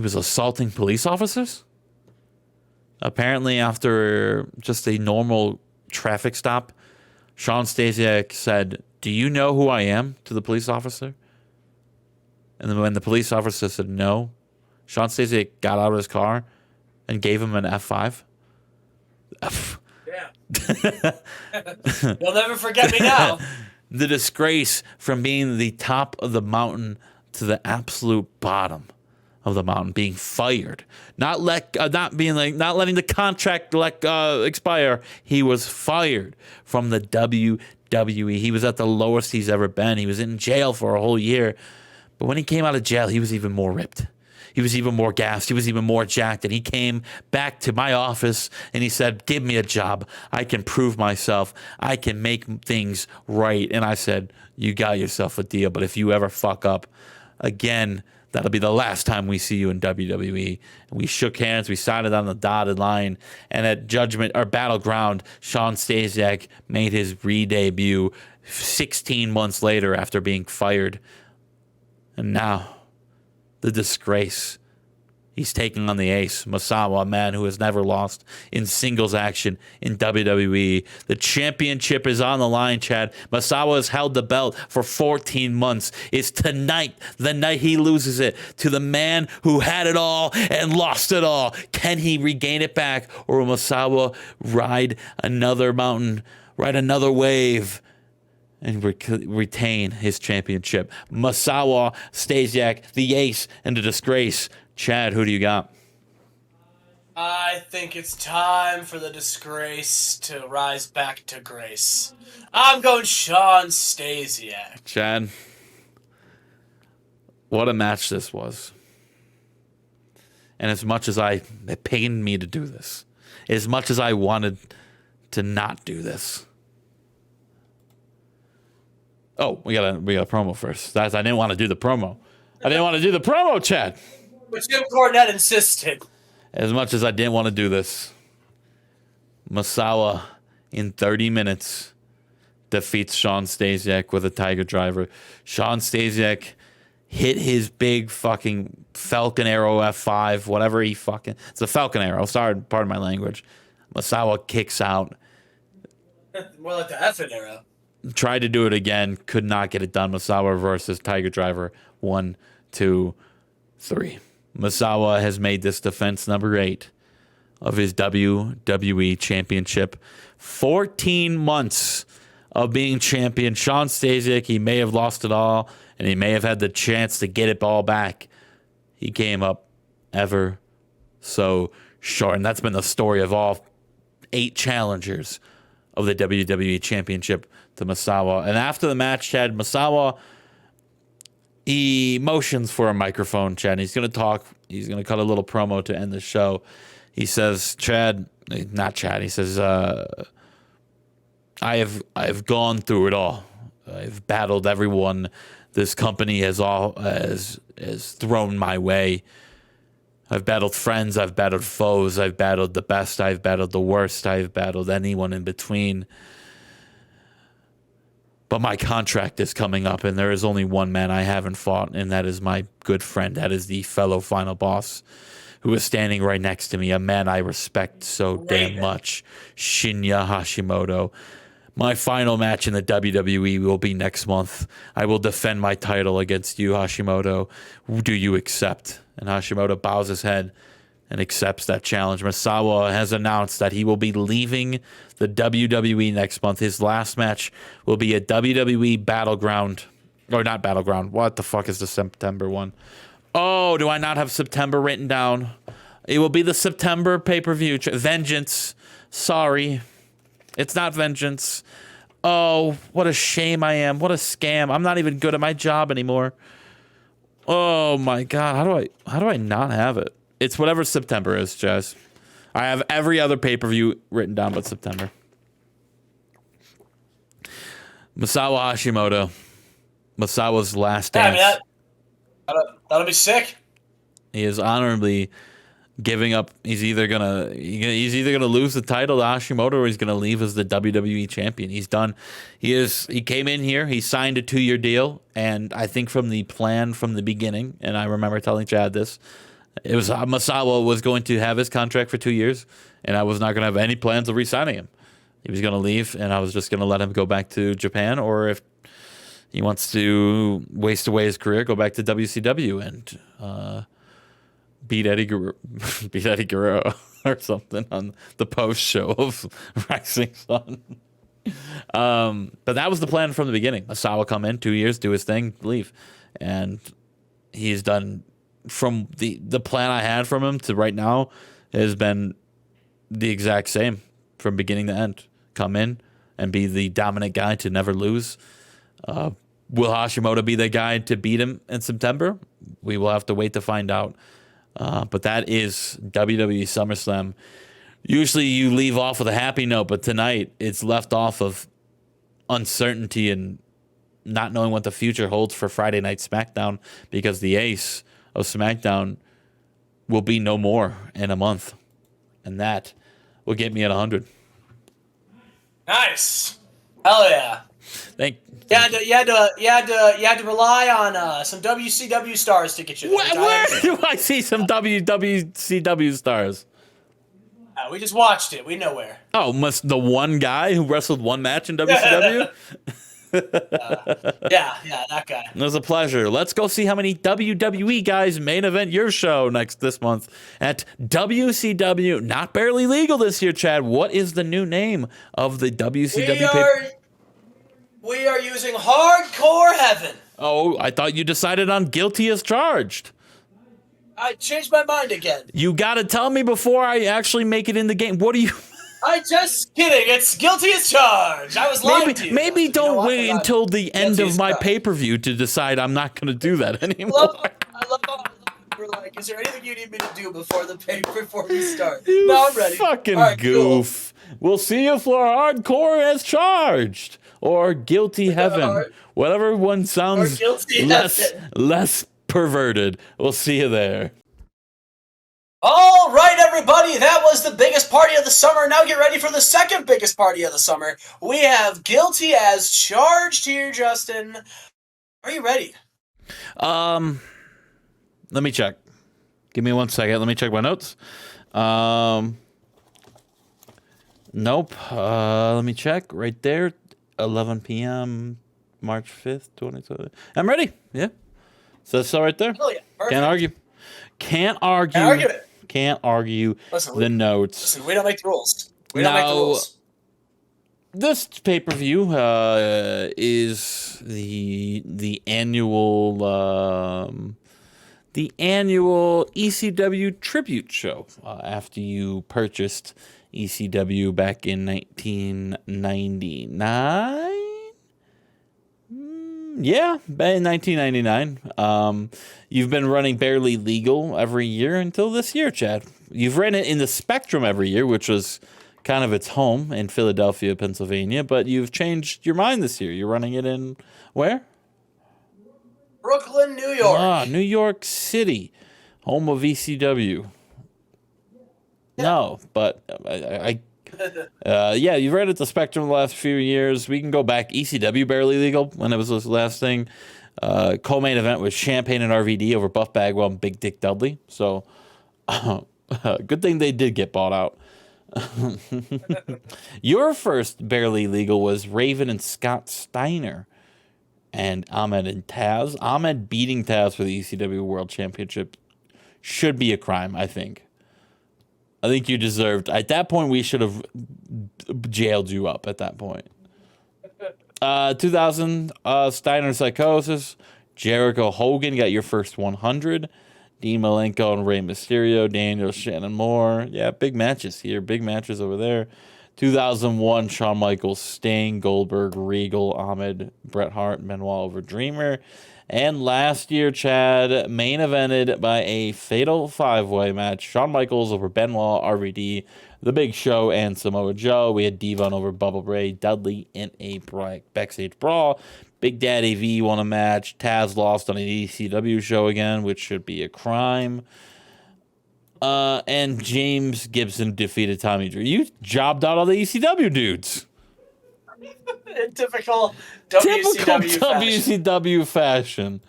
was assaulting police officers. Apparently, after just a normal traffic stop, Sean Stasiak said, "Do you know who I am?" to the police officer. And then when the police officer said no, Sean Stasiak got out of his car and gave him an F5. Yeah. You'll never forget me now. The disgrace from being the top of the mountain to the absolute bottom of the mountain, being fired, not letting the contract expire. He was fired from the WWE. He was at the lowest he's ever been. He was in jail for a whole year. But when he came out of jail, he was even more ripped. He was even more gassed. He was even more jacked. And he came back to my office and he said, "Give me a job. I can prove myself. I can make things right." And I said, "You got yourself a deal. But if you ever fuck up again, that'll be the last time we see you in WWE." And we shook hands. We signed on the dotted line. And at Judgment or Battleground, Sean Stasiak made his re-debut 16 months later after being fired. And now, the disgrace. He's taking on the ace, Misawa, a man who has never lost in singles action in WWE. The championship is on the line, Chad. Misawa has held the belt for 14 months. Is tonight the night he loses it to the man who had it all and lost it all? Can he regain it back, or will Misawa ride another mountain, ride another wave, and retain his championship? Misawa, Stasiak, the ace, and the disgrace. Chad, who do you got? I think it's time for the disgrace to rise back to grace. I'm going Sean Stasiak. Chad, what a match this was. And as much as it pained me to do this, as much as I wanted to not do this. Oh, we got a promo first. I didn't want to do the promo. Chad. But Jim Cornette insisted. As much as I didn't want to do this, Misawa in 30 minutes defeats Sean Stasiak with a Tiger Driver. Sean Stasiak hit his big fucking Falcon Arrow F5, whatever it's a Falcon Arrow. Sorry, pardon my language. Misawa kicks out. More like the F arrow. Tried to do it again, could not get it done. Misawa versus Tiger Driver. 1, 2, 3. Misawa has made this defense number 8 of his WWE Championship. 14 months of being champion. Sean Stasiak, he may have lost it all, and he may have had the chance to get it all back. He came up ever so short, and that's been the story of all 8 challengers of the WWE Championship to Misawa. And after the match, Chad, Misawa, he motions for a microphone, Chad. He's going to talk. He's going to cut a little promo to end the show. He says, he says, I've gone through it all. I've battled everyone this company has thrown my way. I've battled friends, I've battled foes, I've battled the best, I've battled the worst, I've battled anyone in between. But my contract is coming up, and there is only one man I haven't fought, and that is my good friend. That is the fellow final boss who is standing right next to me, a man I respect so damn much, Shinya Hashimoto. My final match in the WWE will be next month. I will defend my title against you, Hashimoto. Do you accept? And Hashimoto bows his head and accepts that challenge. Misawa has announced that he will be leaving the WWE next month. His last match will be a WWE Battleground. Or not Battleground. What the fuck is the September one? Oh, do I not have September written down? It will be the September pay-per-view. Vengeance. Sorry. It's not Vengeance. Oh, what a shame I am. What a scam. I'm not even good at my job anymore. Oh my God. How do I not have it? It's whatever September is, Jazz. I have every other pay-per-view written down but September. Misawa Hashimoto. Misawa's last dance. Yeah, I mean, that'll be sick. He is honorably giving up. He's either gonna lose the title to Hashimoto, or he's gonna leave as the WWE champion. He's done. He came in here. He signed a 2-year deal, and I think from the plan from the beginning, and I remember telling Chad this, it was Masawa was going to have his contract for 2 years, and I was not going to have any plans of re-signing him. He was going to leave, and I was just going to let him go back to Japan, or if he wants to waste away his career, go back to WCW and beat Eddie Guerrero or something on the post show of Rising Sun. But that was the plan from the beginning. Masawa come in 2 years, do his thing, leave, and he's done. From the plan I had from him to right now has been the exact same from beginning to end. Come in and be the dominant guy to never lose. Will Hashimoto be the guy to beat him in September? We will have to wait to find out. But that is WWE SummerSlam. Usually you leave off with a happy note, but tonight it's left off of uncertainty and not knowing what the future holds for Friday Night SmackDown, because the ace of SmackDown will be no more in a month, and that will get me at 100. Nice, hell yeah! You had to rely on some WCW stars to get you there. Where do I see some WCW stars? We just watched it. We know where. Oh, must the one guy who wrestled one match in WCW? Yeah, that guy. It was a pleasure. Let's go see how many WWE guys main event your show this month at WCW. Not barely legal this year, Chad. What is the new name of the WCW? We are using Hardcore Heaven. Oh, I thought you decided on Guilty as Charged. I changed my mind again. You got to tell me before I actually make it in the game. What do you... I just kidding. It's Guilty as Charged. I was lying to you. Maybe don't wait until the end of my pay-per-view to decide I'm not going to do that anymore. I love how we're like, is there anything you need me to do before we start? No, I'm ready. Fucking goof. Cool. We'll see you for Hardcore as Charged or Guilty Heaven. Whatever one sounds less perverted. We'll see you there. All right, everybody, that was the biggest party of the summer. Now get ready for the second biggest party of the summer. We have Guilty as Charged here, Justin. Are you ready? Let me check. Give me 1 second. Let me check my notes. Nope. Let me check. Right there. 11 p.m. March 5th, 2020. I'm ready. Yeah. So right there. Oh, yeah. Perfect. Can't argue. Can't argue the notes. Listen, we don't make the rules. We don't make the rules. This pay-per-view is the annual ECW tribute show. After you purchased ECW back in 1999. Yeah, in 1999. You've been running Barely Legal every year until this year, Chad. You've ran it in the Spectrum every year, which was kind of its home in Philadelphia, Pennsylvania, but you've changed your mind this year. You're running it in where? Brooklyn, New York. New York City, home of ECW. Yeah. No, but yeah, you've read it the Spectrum the last few years. We can go back. ECW Barely Legal when it was this last thing. Co-main event was Champagne and RVD over Buff Bagwell and Big Dick Dudley. So good thing they did get bought out. Your first Barely Legal was Raven and Scott Steiner and Ahmed and Taz. Ahmed beating Taz for the ECW World Championship should be a crime, I think. I think you deserved... At that point, we should have jailed you up at that point. 2000, Steiner Psychosis. Jericho Hogan got your first 100. Dean Malenko and Rey Mysterio. Daniel Shannon Moore. Yeah, big matches here. Big matches over there. 2001, Shawn Michaels, Sting, Goldberg, Regal, Ahmed, Bret Hart, Benoit over Dreamer. And last year, Chad, main evented by a fatal five-way match. Shawn Michaels over Benoit, RVD, The Big Show, and Samoa Joe. We had Devon over Bubba Ray Dudley in a backstage brawl. Big Daddy V won a match. Taz lost on an ECW show again, which should be a crime. And James Gibson defeated Tommy Dreamer. You jobbed out all the ECW dudes. In typical WCW fashion.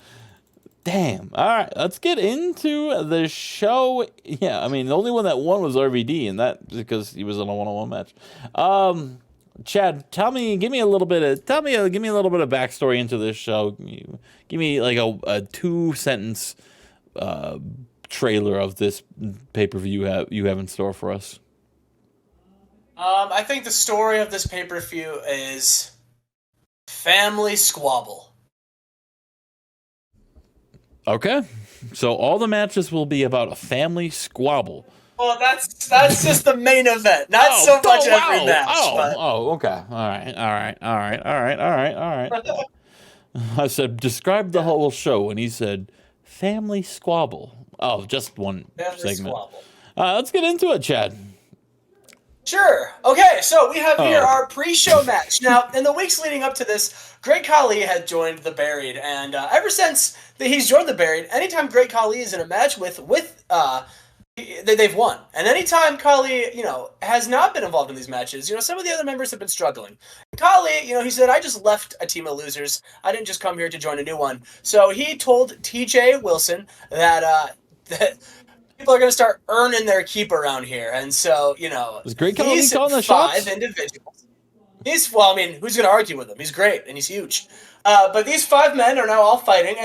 Damn. All right, let's get into the show. Yeah, I mean, the only one that won was RVD, and that because he was in a one-on-one match. Chad, give me a little bit of backstory into this show. Give me like a 2-sentence trailer of this pay-per-view you have in store for us. I think the story of this pay-per-view is family squabble. Okay, so all the matches will be about a family squabble. Well, that's just the main event, not so much every match. Okay. All right. I said, describe the whole show, and he said, family squabble. Oh, just one family segment. Squabble. Let's get into it, Chad. Sure. Okay, so we have here our pre-show match. Now, in the weeks leading up to this, Great Khali had joined the Buried, and ever since he's joined the Buried, anytime Great Khali is in a match they've won. And anytime Khali, has not been involved in these matches, some of the other members have been struggling. Khali, he said, I just left a team of losers. I didn't just come here to join a new one. So he told TJ Wilson that people are going to start earning their keep around here. And so, Was Great Khali calling the five shots? Individuals. Who's going to argue with him? He's great, and he's huge. But these 5 men are now all fighting,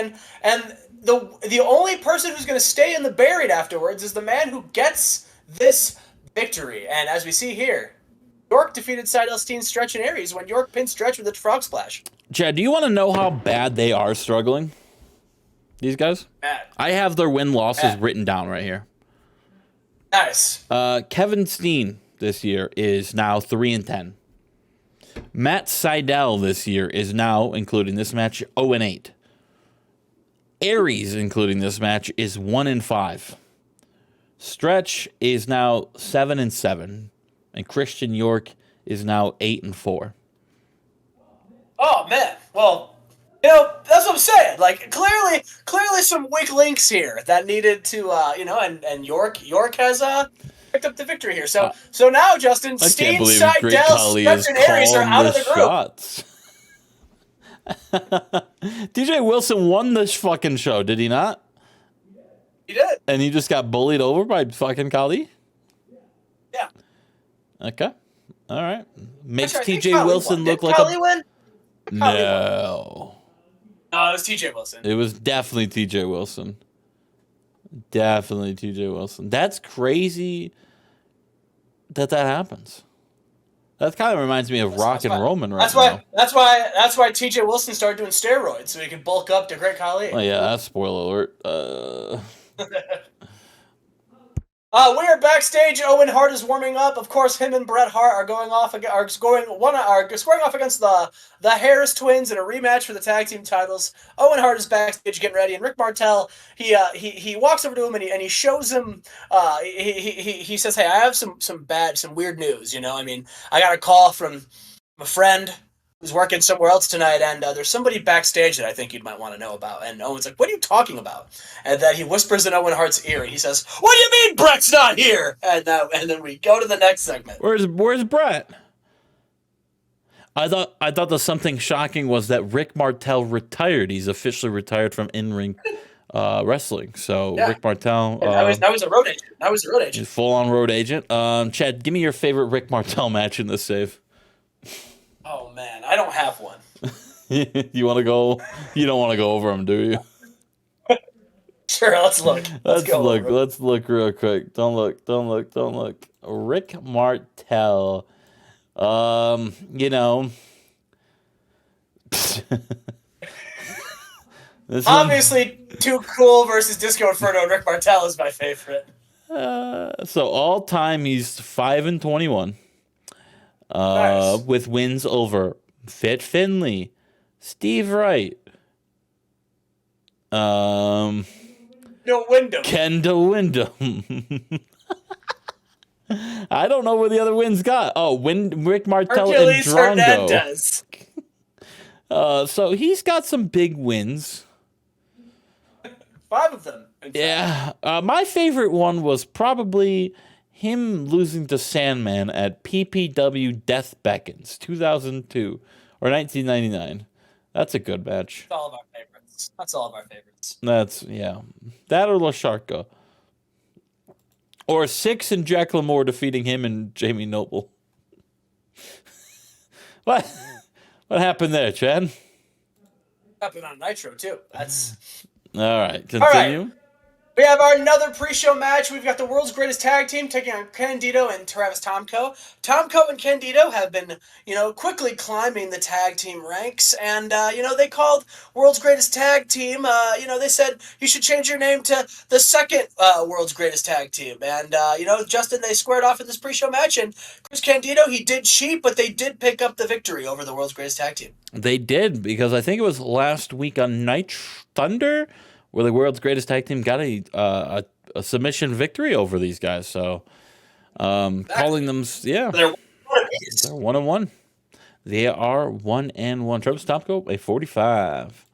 and the only person who's going to stay in the Buried afterwards is the man who gets this victory. And as we see here, York defeated Seidel, Steen, Stretch, and Aries when York pinned Stretch with a frog splash. Chad, do you want to know how bad they are struggling? These guys? Bad. I have their win-losses written down right here. Nice. Kevin Steen this year is now 3-10. Matt Seidel this year is now, including this match, 0-8. Aries, including this match, is 1-5. Stretch is now 7-7, and Christian York is now 8-4. Oh man, well, that's what I'm saying. Like clearly some weak links here that needed to, and York has picked up the victory here. So now, Justin, Steen, Seidel, Stretch, and Aries are out of the group. Shots. TJ Wilson won this fucking show, did he not? He did. And he just got bullied over by fucking Khali? Yeah. Okay. All right. Makes Actually, TJ Wilson look like Khali win? No. No, it was TJ Wilson. It was definitely TJ Wilson. Definitely TJ Wilson. That's crazy that happens. That kind of reminds me of Rock and Roman right now. That's why TJ Wilson started doing steroids so he could bulk up to Great Khali. Oh yeah, that's spoiler alert. We are backstage. Owen Hart is warming up. Of course, him and Bret Hart are scoring off against the Harris twins in a rematch for the tag team titles. Owen Hart is backstage getting ready, and Rick Martel he walks over to him and he shows him. He says, "Hey, I have some weird news. I got a call from a friend who's working somewhere else tonight, and there's somebody backstage that I think you might want to know about." And Owen's like, "What are you talking about?" And then he whispers in Owen Hart's ear, and he says, "What do you mean Brett's not here?" And then we go to the next segment. Where's Brett? I thought the something shocking was that Rick Martel retired. He's officially retired from in-ring wrestling. So yeah. Rick Martel. That was a road agent. He's full-on road agent. Chad, give me your favorite Rick Martel match in this save. Oh man, I don't have one. You want to go? You don't want to go over them, do you? Sure, let's look. Let's look real quick. Don't look. Rick Martel. Obviously, Too Cool versus Disco Inferno. Rick Martel is my favorite. So all time he's 5-21. Nice. With wins over Fit Finley, Steve Wright, No Wyndham. Kendall Wyndham. I don't know where the other wins got. Oh, Rick Martel Hercules and Drago. Hernandez. So he's got some big wins. 5 of them. Yeah. My favorite one was probably him losing to Sandman at PPW Death Beckons 2002 or 1999. That's a good match. That's all of our favorites. That's all of our favorites. That's, yeah. That or La Sharka. Or Six and Jack Lamore defeating him and Jamie Noble. What? What happened there, Chad? Happened on Nitro too. That's all right. Continue. All right. We have our another pre-show match. We've got the world's greatest tag team taking on Candido and Travis Tomko. Tomko and Candido have been, quickly climbing the tag team ranks, and they called world's greatest tag team. They said you should change your name to the second world's greatest tag team. And Justin, they squared off in this pre-show match, and Chris Candido, he did cheat, but they did pick up the victory over the world's greatest tag team. They did, because I think it was last week on Night Thunder, where the world's greatest tag team got a submission victory over these guys. So, calling them, yeah, they're 1-1. They are 1-1. Travis Tomko, a 45.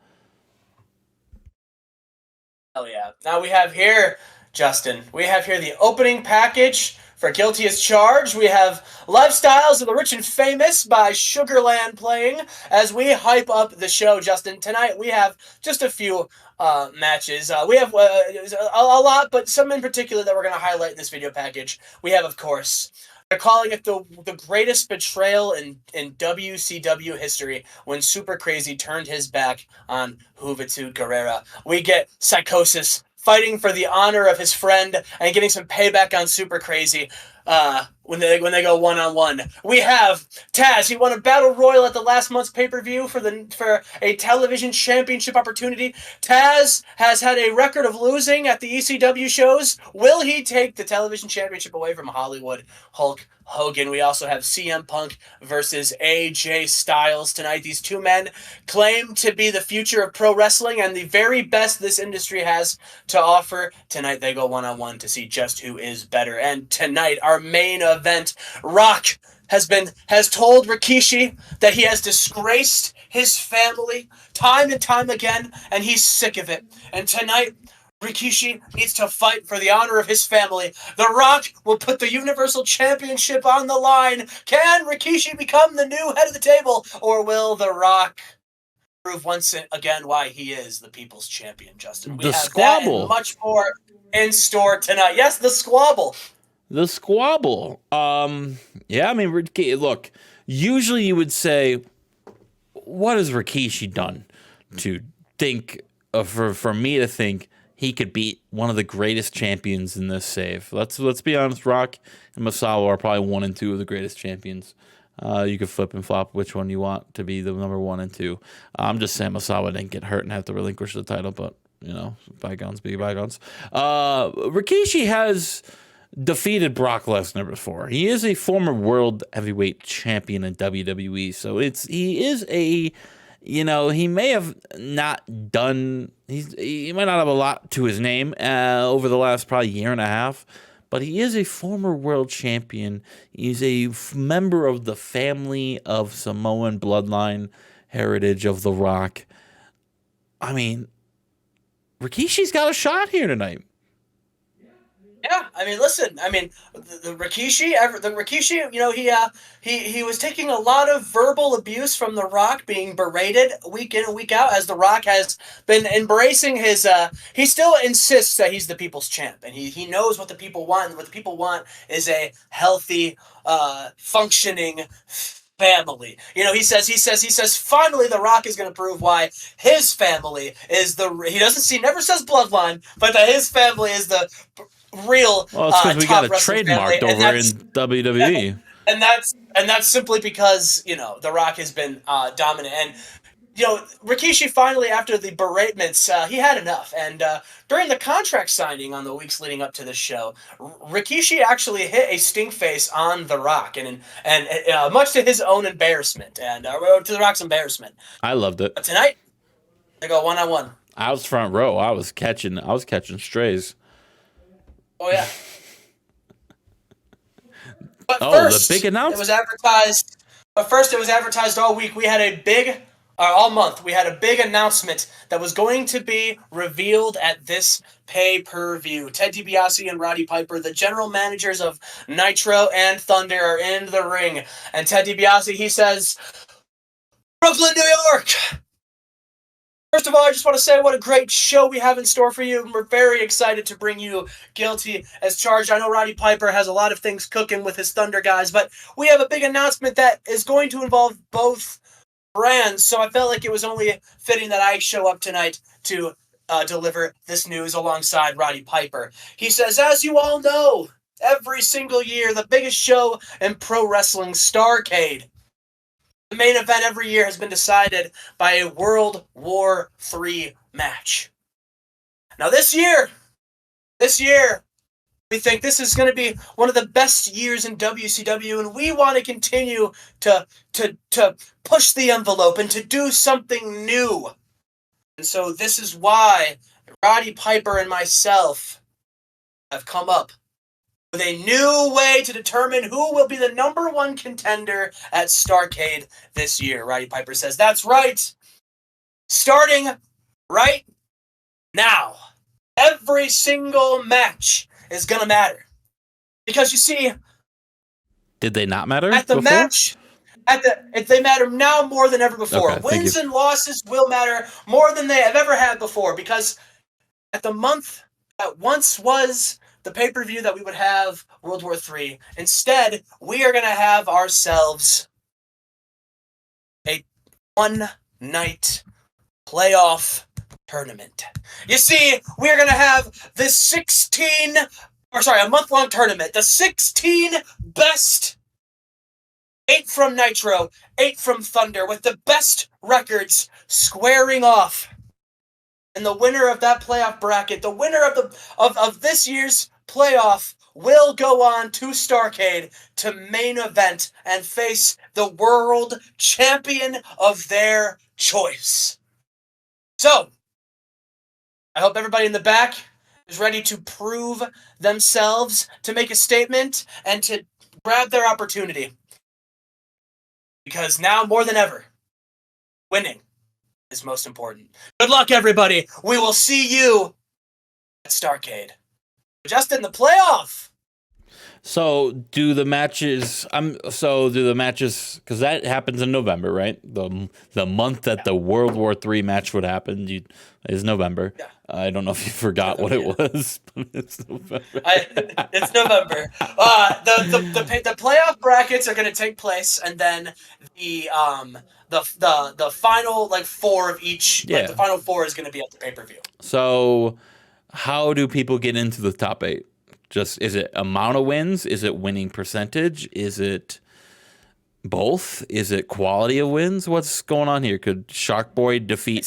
Hell yeah! Now we have here, Justin. We have here the opening package for Guilty as Charged. We have Lifestyles of the Rich and Famous by Sugarland playing as we hype up the show, Justin. Tonight we have just a few matches. We have a lot, but some in particular that we're going to highlight in this video package. We have, of course, they're calling it the greatest betrayal in WCW history when Super Crazy turned his back on Juventud Guerrera. We get Psychosis fighting for the honor of his friend and getting some payback on Super Crazy when they go one-on-one. We have Taz. He won a battle royal at the last month's pay-per-view for a television championship opportunity. Taz has had a record of losing at the ECW shows. Will he take the television championship away from Hollywood Hulk Hogan? We also have CM Punk versus AJ Styles tonight. These two men claim to be the future of pro wrestling and the very best this industry has to offer. Tonight they go one-on-one to see just who is better. And tonight, our main event, Rock has told Rikishi that he has disgraced his family time and time again, and he's sick of it. And tonight, Rikishi needs to fight for the honor of his family. The Rock will put the Universal Championship on the line. Can Rikishi become the new head of the table, or will The Rock prove once again why he is the people's champion, Justin? We the have squabble. That and much more in store tonight. Yes, the squabble. The squabble. Yeah, I mean, look, usually you would say, what has Rikishi done to think, for me to think he could beat one of the greatest champions in this save? Let's be honest, Rock and Masawa are probably 1 and 2 of the greatest champions. You could flip and flop which one you want to be the number 1 and 2. I'm just saying Masawa didn't get hurt and have to relinquish the title, but, bygones be bygones. Rikishi has defeated Brock Lesnar before. He is a former world heavyweight champion in WWE, so he is a, he may have not done, he might not have a lot to his name over the last probably year and a half, but he is a former world champion. He's a member of the family of Samoan bloodline heritage of The Rock. I mean, Rikishi's got a shot here tonight. Yeah, I mean, listen, the Rikishi, he was taking a lot of verbal abuse from The Rock, being berated week in and week out, as The Rock has been embracing his, he still insists that he's the people's champ, and he knows what the people want, and what the people want is a healthy, functioning family. He says finally The Rock is going to prove why his family is he never says bloodline, but that his family is the real well, it's because we got it family, trademarked over in WWE. And that's simply because, The Rock has been dominant. And, Rikishi finally, after the beratements, he had enough. And during the contract signing on the weeks leading up to this show, Rikishi actually hit a stink face on The Rock, and much to his own embarrassment, and to The Rock's embarrassment. I loved it. But tonight, they go one-on-one. I was front row. I was catching strays. Oh, yeah. But first, the big announcement. It was advertised all week. We had a big all month, we had a big announcement that was going to be revealed at this pay-per-view. Ted DiBiase and Roddy Piper, the general managers of Nitro and Thunder, are in the ring. And Ted DiBiase, he says, Brooklyn, New York! First of all, I just want to say what a great show we have in store for you. We're very excited to bring you Guilty as Charged. I know Roddy Piper has a lot of things cooking with his Thunder guys, but we have a big announcement that is going to involve both brands, so I felt like it was only fitting that I show up tonight to deliver this news alongside Roddy Piper. He says, as you all know, every single year, the biggest show in pro wrestling, Starrcade, the main event every year has been decided by a World War III match. Now this year, we think this is going to be one of the best years in WCW, and we want to continue to push the envelope and to do something new. And so this is why Roddy Piper and myself have come up with a new way to determine who will be the number one contender at Starrcade this year. Roddy Piper says, that's right. Starting right now, every single match is going to matter. Because you see, did they not matter at the before? match, they matter now more than ever before. Okay, Wins and losses will matter more than they have ever had before, because at the month that once was the pay-per-view that we would have World War III, instead, we are going to have ourselves a one-night playoff tournament. You see, we're going to have this a month-long tournament. The 16 best, 8 from Nitro, 8 from Thunder, with the best records squaring off. And the winner of that playoff bracket, the winner of this year's playoff, will go on to Starrcade to main event and face the world champion of their choice. So, I hope everybody in the back is ready to prove themselves, to make a statement, and to grab their opportunity. Because now more than ever, winning is most important. Good luck, everybody. We will see you at Starrcade. Just in the playoff. So do the matches? Because that happens in November, right? The month that the World War III match would happen is November. Yeah. I don't know if you forgot what it was, but it's November. It's November. The playoff brackets are going to take place, and then the final four of each. Yeah. The final four is going to be at the pay-per-view. So, how do people get into the top 8? Just, is it amount of wins? Is it winning percentage? Is it both? Is it quality of wins? What's going on here? Could Shark Boy defeat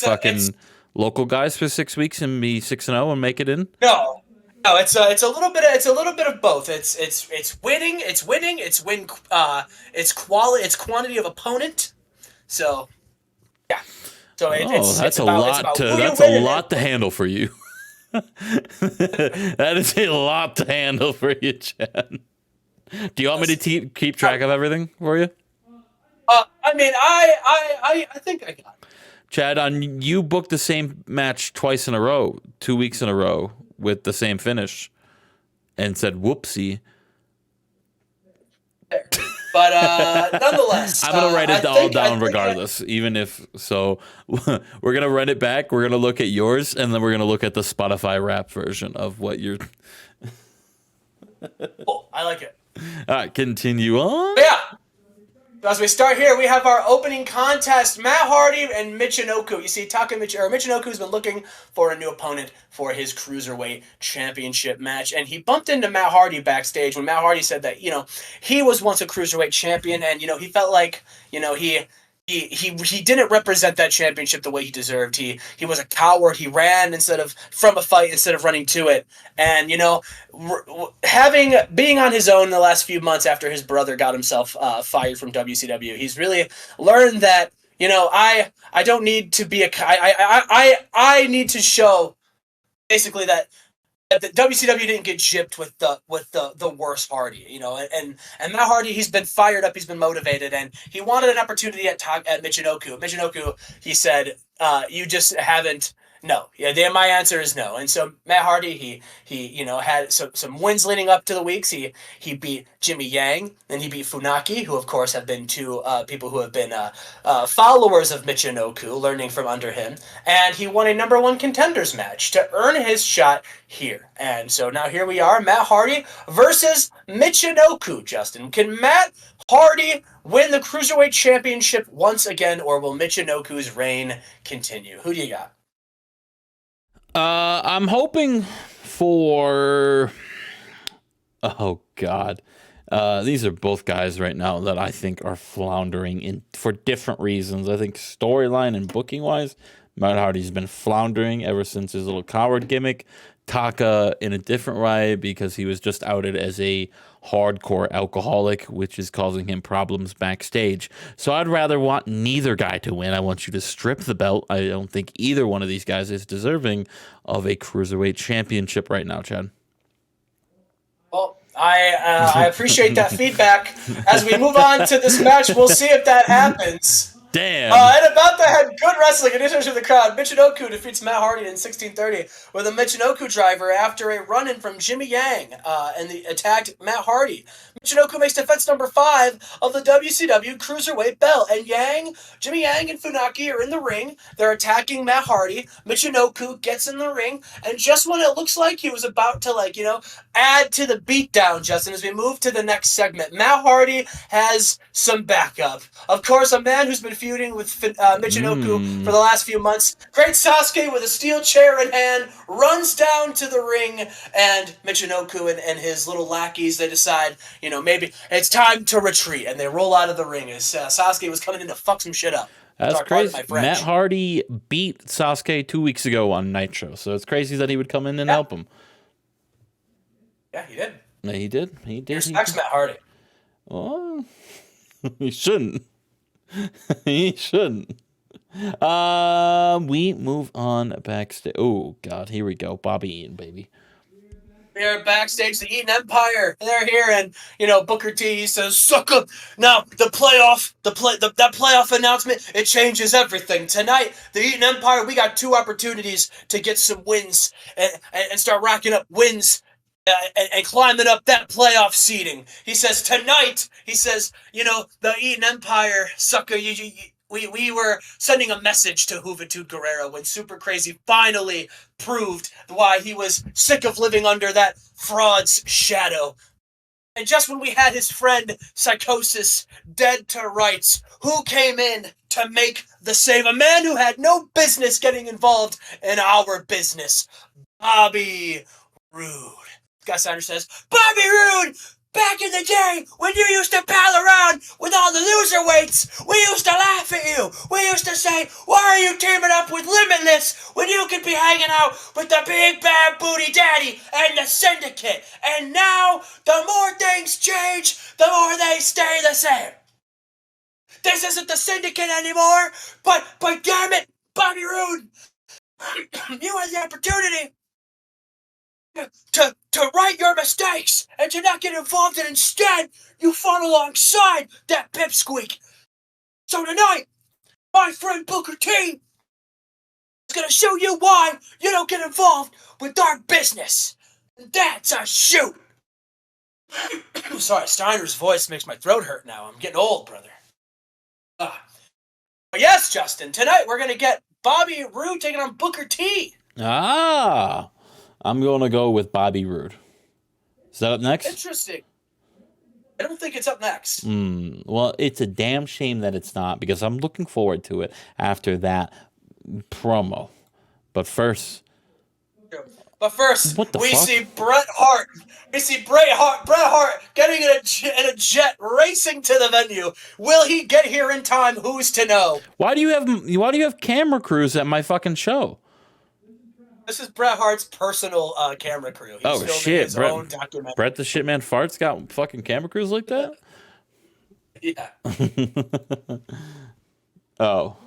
local guys for 6 weeks and be 6-0 and make it in? No, it's a little bit of both. It's winning, it's quality, it's quantity of opponent. So yeah, so that's a lot to handle for you. That is a lot to handle for you, Chad. Do you want me to keep track of everything for you? I think I got it. Chad, you booked the same match twice in a row, 2 weeks in a row with the same finish, and said whoopsie. But nonetheless, I'm gonna write it all down regardless. Even if so, we're gonna run it back. We're gonna look at yours, and then we're gonna look at the Spotify rap version of what you're. Cool. I like it. All right, continue on. But yeah. As we start here, we have our opening contest, Matt Hardy and Michinoku. You see, Michinoku's been looking for a new opponent for his Cruiserweight Championship match, and he bumped into Matt Hardy backstage when Matt Hardy said that, he was once a Cruiserweight champion, and, he felt like, he didn't represent that championship the way he deserved. He was a coward. He ran from a fight instead of running to it. And being on his own in the last few months after his brother got himself fired from WCW, he's really learned that I don't need to be I need to show basically that the WCW didn't get gypped with the worst Hardy, and Matt Hardy, he's been fired up, he's been motivated, and he wanted an opportunity at Michinoku. Michinoku, he said, you just haven't. No, yeah. My answer is no. And so Matt Hardy, he had some wins leading up to the weeks. He beat Jimmy Yang, and he beat Funaki, who of course have been two people who have been followers of Michinoku, learning from under him. And he won a number one contenders match to earn his shot here. And so now here we are, Matt Hardy versus Michinoku. Justin, can Matt Hardy win the Cruiserweight Championship once again, or will Michinoku's reign continue? Who do you got? I'm hoping for. Oh God, these are both guys right now that I think are floundering for different reasons. I think storyline and booking wise, Matt Hardy's been floundering ever since his little coward gimmick. Taka in a different way because he was just outed as a hardcore alcoholic, which is causing him problems backstage. So I'd rather want neither guy to win. I want you to strip the belt. I don't think either one of these guys is deserving of a Cruiserweight Championship right now, Chad. Well, I appreciate that feedback. As we move on to this match, we'll see if that happens. Damn. And about that had good wrestling in addition to the crowd. Michinoku defeats Matt Hardy in 1630 with a Michinoku driver after a run-in from Jimmy Yang and the attacked Matt Hardy. Michinoku makes defense number 5 of the WCW Cruiserweight belt. And Jimmy Yang and Funaki are in the ring. They're attacking Matt Hardy. Michinoku gets in the ring. And just when it looks like he was about to, add to the beatdown, Justin, as we move to the next segment, Matt Hardy has some backup. Of course, a man who's been feuding with Michinoku for the last few months. Great Sasuke with a steel chair in hand runs down to the ring, and Michinoku and his little lackeys, they decide, maybe it's time to retreat, and they roll out of the ring as Sasuke was coming in to fuck some shit up. That's crazy. Matt Hardy beat Sasuke 2 weeks ago on Nitro, so it's crazy that he would come in and help him. Yeah, he did. Yeah, he did. He respects Matt Hardy. Oh, he shouldn't. He shouldn't. We move on backstage. Oh God, here we go. Bobby Eaton, baby. We are backstage, the Eaton Empire. They're here, and Booker T says, "Suck up." Now that playoff announcement, it changes everything. Tonight, the Eaton Empire, we got 2 opportunities to get some wins and start racking up wins. And climbing up that playoff seeding. He says, tonight, the Eaton Empire, sucker, we were sending a message to Juventud Guerrero when Super Crazy finally proved why he was sick of living under that fraud's shadow. And just when we had his friend Psychosis dead to rights, who came in to make the save? A man who had no business getting involved in our business. Bobby Roode. Scott Steiner says, Bobby Roode, back in the day when you used to pal around with all the loser weights, we used to laugh at you. We used to say, why are you teaming up with Limitless when you could be hanging out with the Big Bad Booty Daddy and the Syndicate? And now, the more things change, the more they stay the same. This isn't the Syndicate anymore, but damn it, Bobby Roode, you had the opportunity to right your mistakes and to not get involved, and instead you fought alongside that pipsqueak. So tonight, my friend Booker T is gonna show you why you don't get involved with our business. And that's a shoot. Sorry, Steiner's voice makes my throat hurt now. I'm getting old, brother. But yes, Justin, tonight we're gonna get Bobby Roode taking on Booker T. I'm going to go with Bobby Roode. Is that up next? Interesting. I don't think it's up next. Well, it's a damn shame that it's not, because I'm looking forward to it after that promo. But first, we see Bret Hart. We see Bret Hart getting in a jet, racing to the venue. Will he get here in time? Who's to know? Why do you have camera crews at my fucking show? This is Bret Hart's personal camera crew. He's filming his own documentary. Bret the Shitman Fart's got fucking camera crews like that? Yeah. Oh.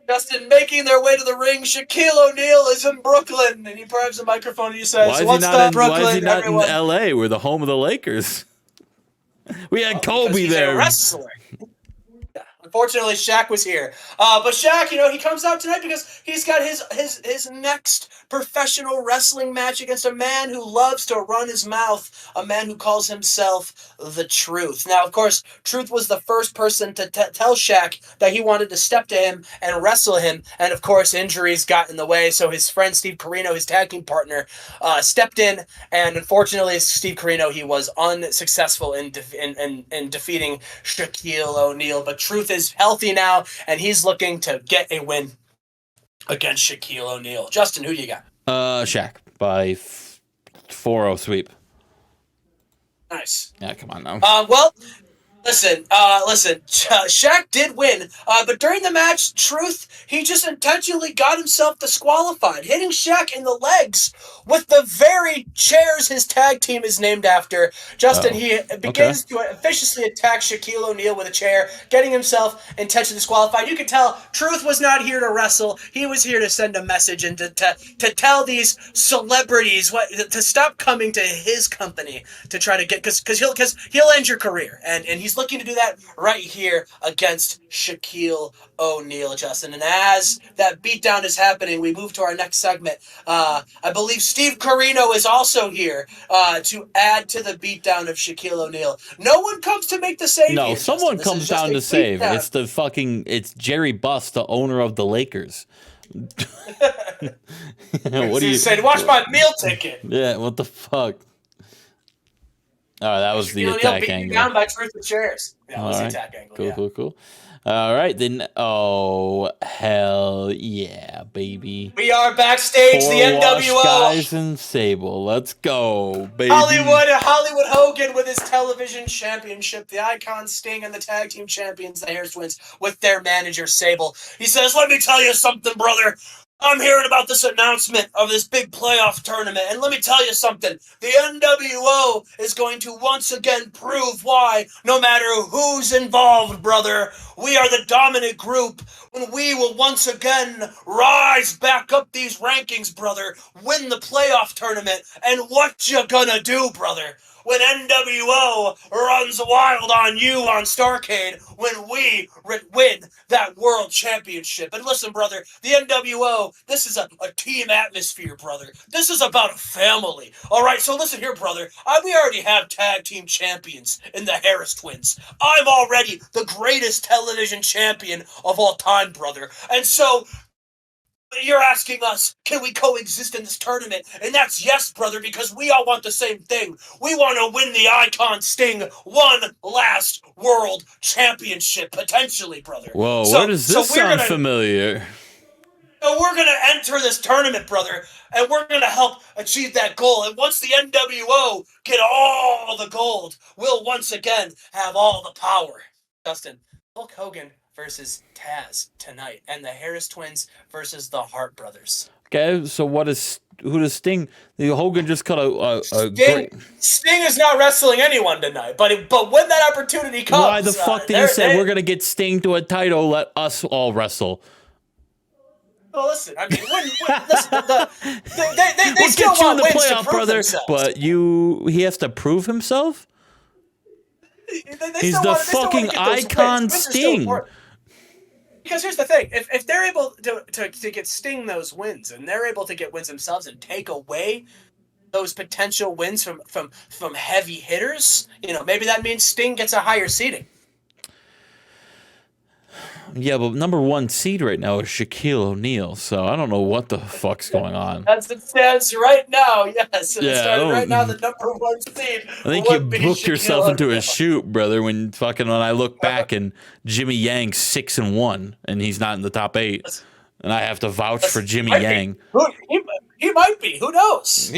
Justin, making their way to the ring, Shaquille O'Neal is in Brooklyn, and he grabs the microphone and he says, "What's up, Brooklyn, why is he not everyone?" in L.A., where the home of the Lakers? We had Kobe he's there. a wrestler. Unfortunately, Shaq was here. But Shaq, he comes out tonight because he's got his next professional wrestling match against a man who loves to run his mouth, a man who calls himself the Truth. Now, of course, Truth was the first person to tell Shaq that he wanted to step to him and wrestle him, and of course, injuries got in the way, so his friend Steve Corino, his tag team partner, stepped in, and unfortunately, Steve Corino, he was unsuccessful in defeating Shaquille O'Neal, but Truth is healthy now, and he's looking to get a win against Shaquille O'Neal. Justin, who do you got? Shaq by 4-0 sweep. Nice. Yeah, come on now. Well, listen. Shaq did win, but during the match, Truth, he just intentionally got himself disqualified, hitting Shaq in the legs with the very chairs his tag team is named after. Justin, he begins to viciously attack Shaquille O'Neal with a chair, getting himself intentionally disqualified. You could tell Truth was not here to wrestle. He was here to send a message and to tell these celebrities to stop coming to his company to try to get, because he'll end your career, and he's looking to do that right here against Shaquille O'Neal, Justin. And as that beatdown is happening, we move to our next segment. I believe Steve Corino is also here to add to the beatdown of Shaquille O'Neal. No one comes to make the save. No, here, someone Justin. comes down to save. It's Jerry Buss, the owner of the Lakers. What do you say? Watch my meal ticket. Yeah, what the fuck? Oh, that was the attack angle. Down by Truth with chairs. Yeah, that was the right. attack angle. Cool. All right, then. Oh, hell yeah, baby. We are backstage, the NWO. Guys and Sable. Let's go, baby. Hollywood Hogan with his television championship, the Icon Sting and the tag team champions, the Harris Twins, with their manager, Sable. He says, "Let me tell you something, brother. I'm hearing about this announcement of this big playoff tournament, and let me tell you something. The NWO is going to once again prove why, no matter who's involved, brother, we are the dominant group, when we will once again rise back up these rankings, brother, win the playoff tournament, and what you gonna do, brother? When NWO runs wild on you on Starrcade, when we win that world championship." And listen, brother, the NWO, this is a team atmosphere, brother. This is about a family. All right, so listen here, brother. We already have tag team champions in the Harris Twins. I'm already the greatest television champion of all time, brother. And so you're asking us, can we coexist in this tournament? And that's yes, brother, because we all want the same thing. We want to win the Icon Sting one last world championship, potentially, brother. Whoa, where does this sound familiar? So we're going to enter this tournament, brother, and we're going to help achieve that goal. And once the NWO get all the gold, we'll once again have all the power. Justin, Hulk Hogan versus Taz tonight, and the Harris Twins versus the Hart Brothers. Okay, so who does Sting? The Hogan just cut a Sting is not wrestling anyone tonight, but when that opportunity comes, why the fuck did he say we're gonna get Sting to a title? Let us all wrestle. Well, listen. I mean, they we'll still get you in want the wins playoff, to prove brother. themselves. But he has to prove himself. He's the fucking Icon Sting. Because here's the thing: if they're able to get Sting those wins, and they're able to get wins themselves, and take away those potential wins from heavy hitters, maybe that means Sting gets a higher seeding. Yeah, but number one seed right now is Shaquille O'Neal, so I don't know what the fuck's going on. That's it stands right now, yes. Right now, the number one seed. I think you booked yourself into a shoot, brother. When I look back and Jimmy Yang's 6-1, and he's not in the top 8, and I have to vouch for Jimmy Yang. He might be. Who knows?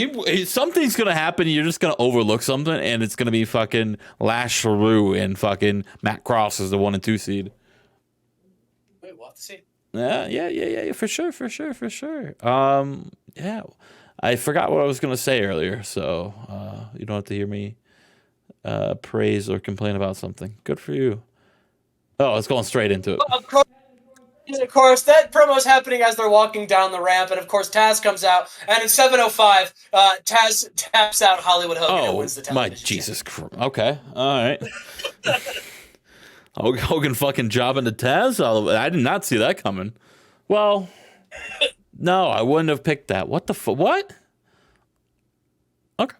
Something's gonna happen. You're just gonna overlook something, and it's gonna be fucking Lash LaRue and fucking Matt Cross as the 1 and 2 seed. See. Yeah, for sure. Yeah, I forgot what I was gonna say earlier, so you don't have to hear me praise or complain about something. Good for you. Oh, let's going straight into it. And of course, that promo's happening as they're walking down the ramp, and of course, Taz comes out, and in 7:05, Taz taps out Hollywood Hogan and wins the television. My Jesus Christ. Okay, all right. Hogan fucking jobbing to Taz? I did not see that coming. Well, no, I wouldn't have picked that. What the fuck? What? Okay.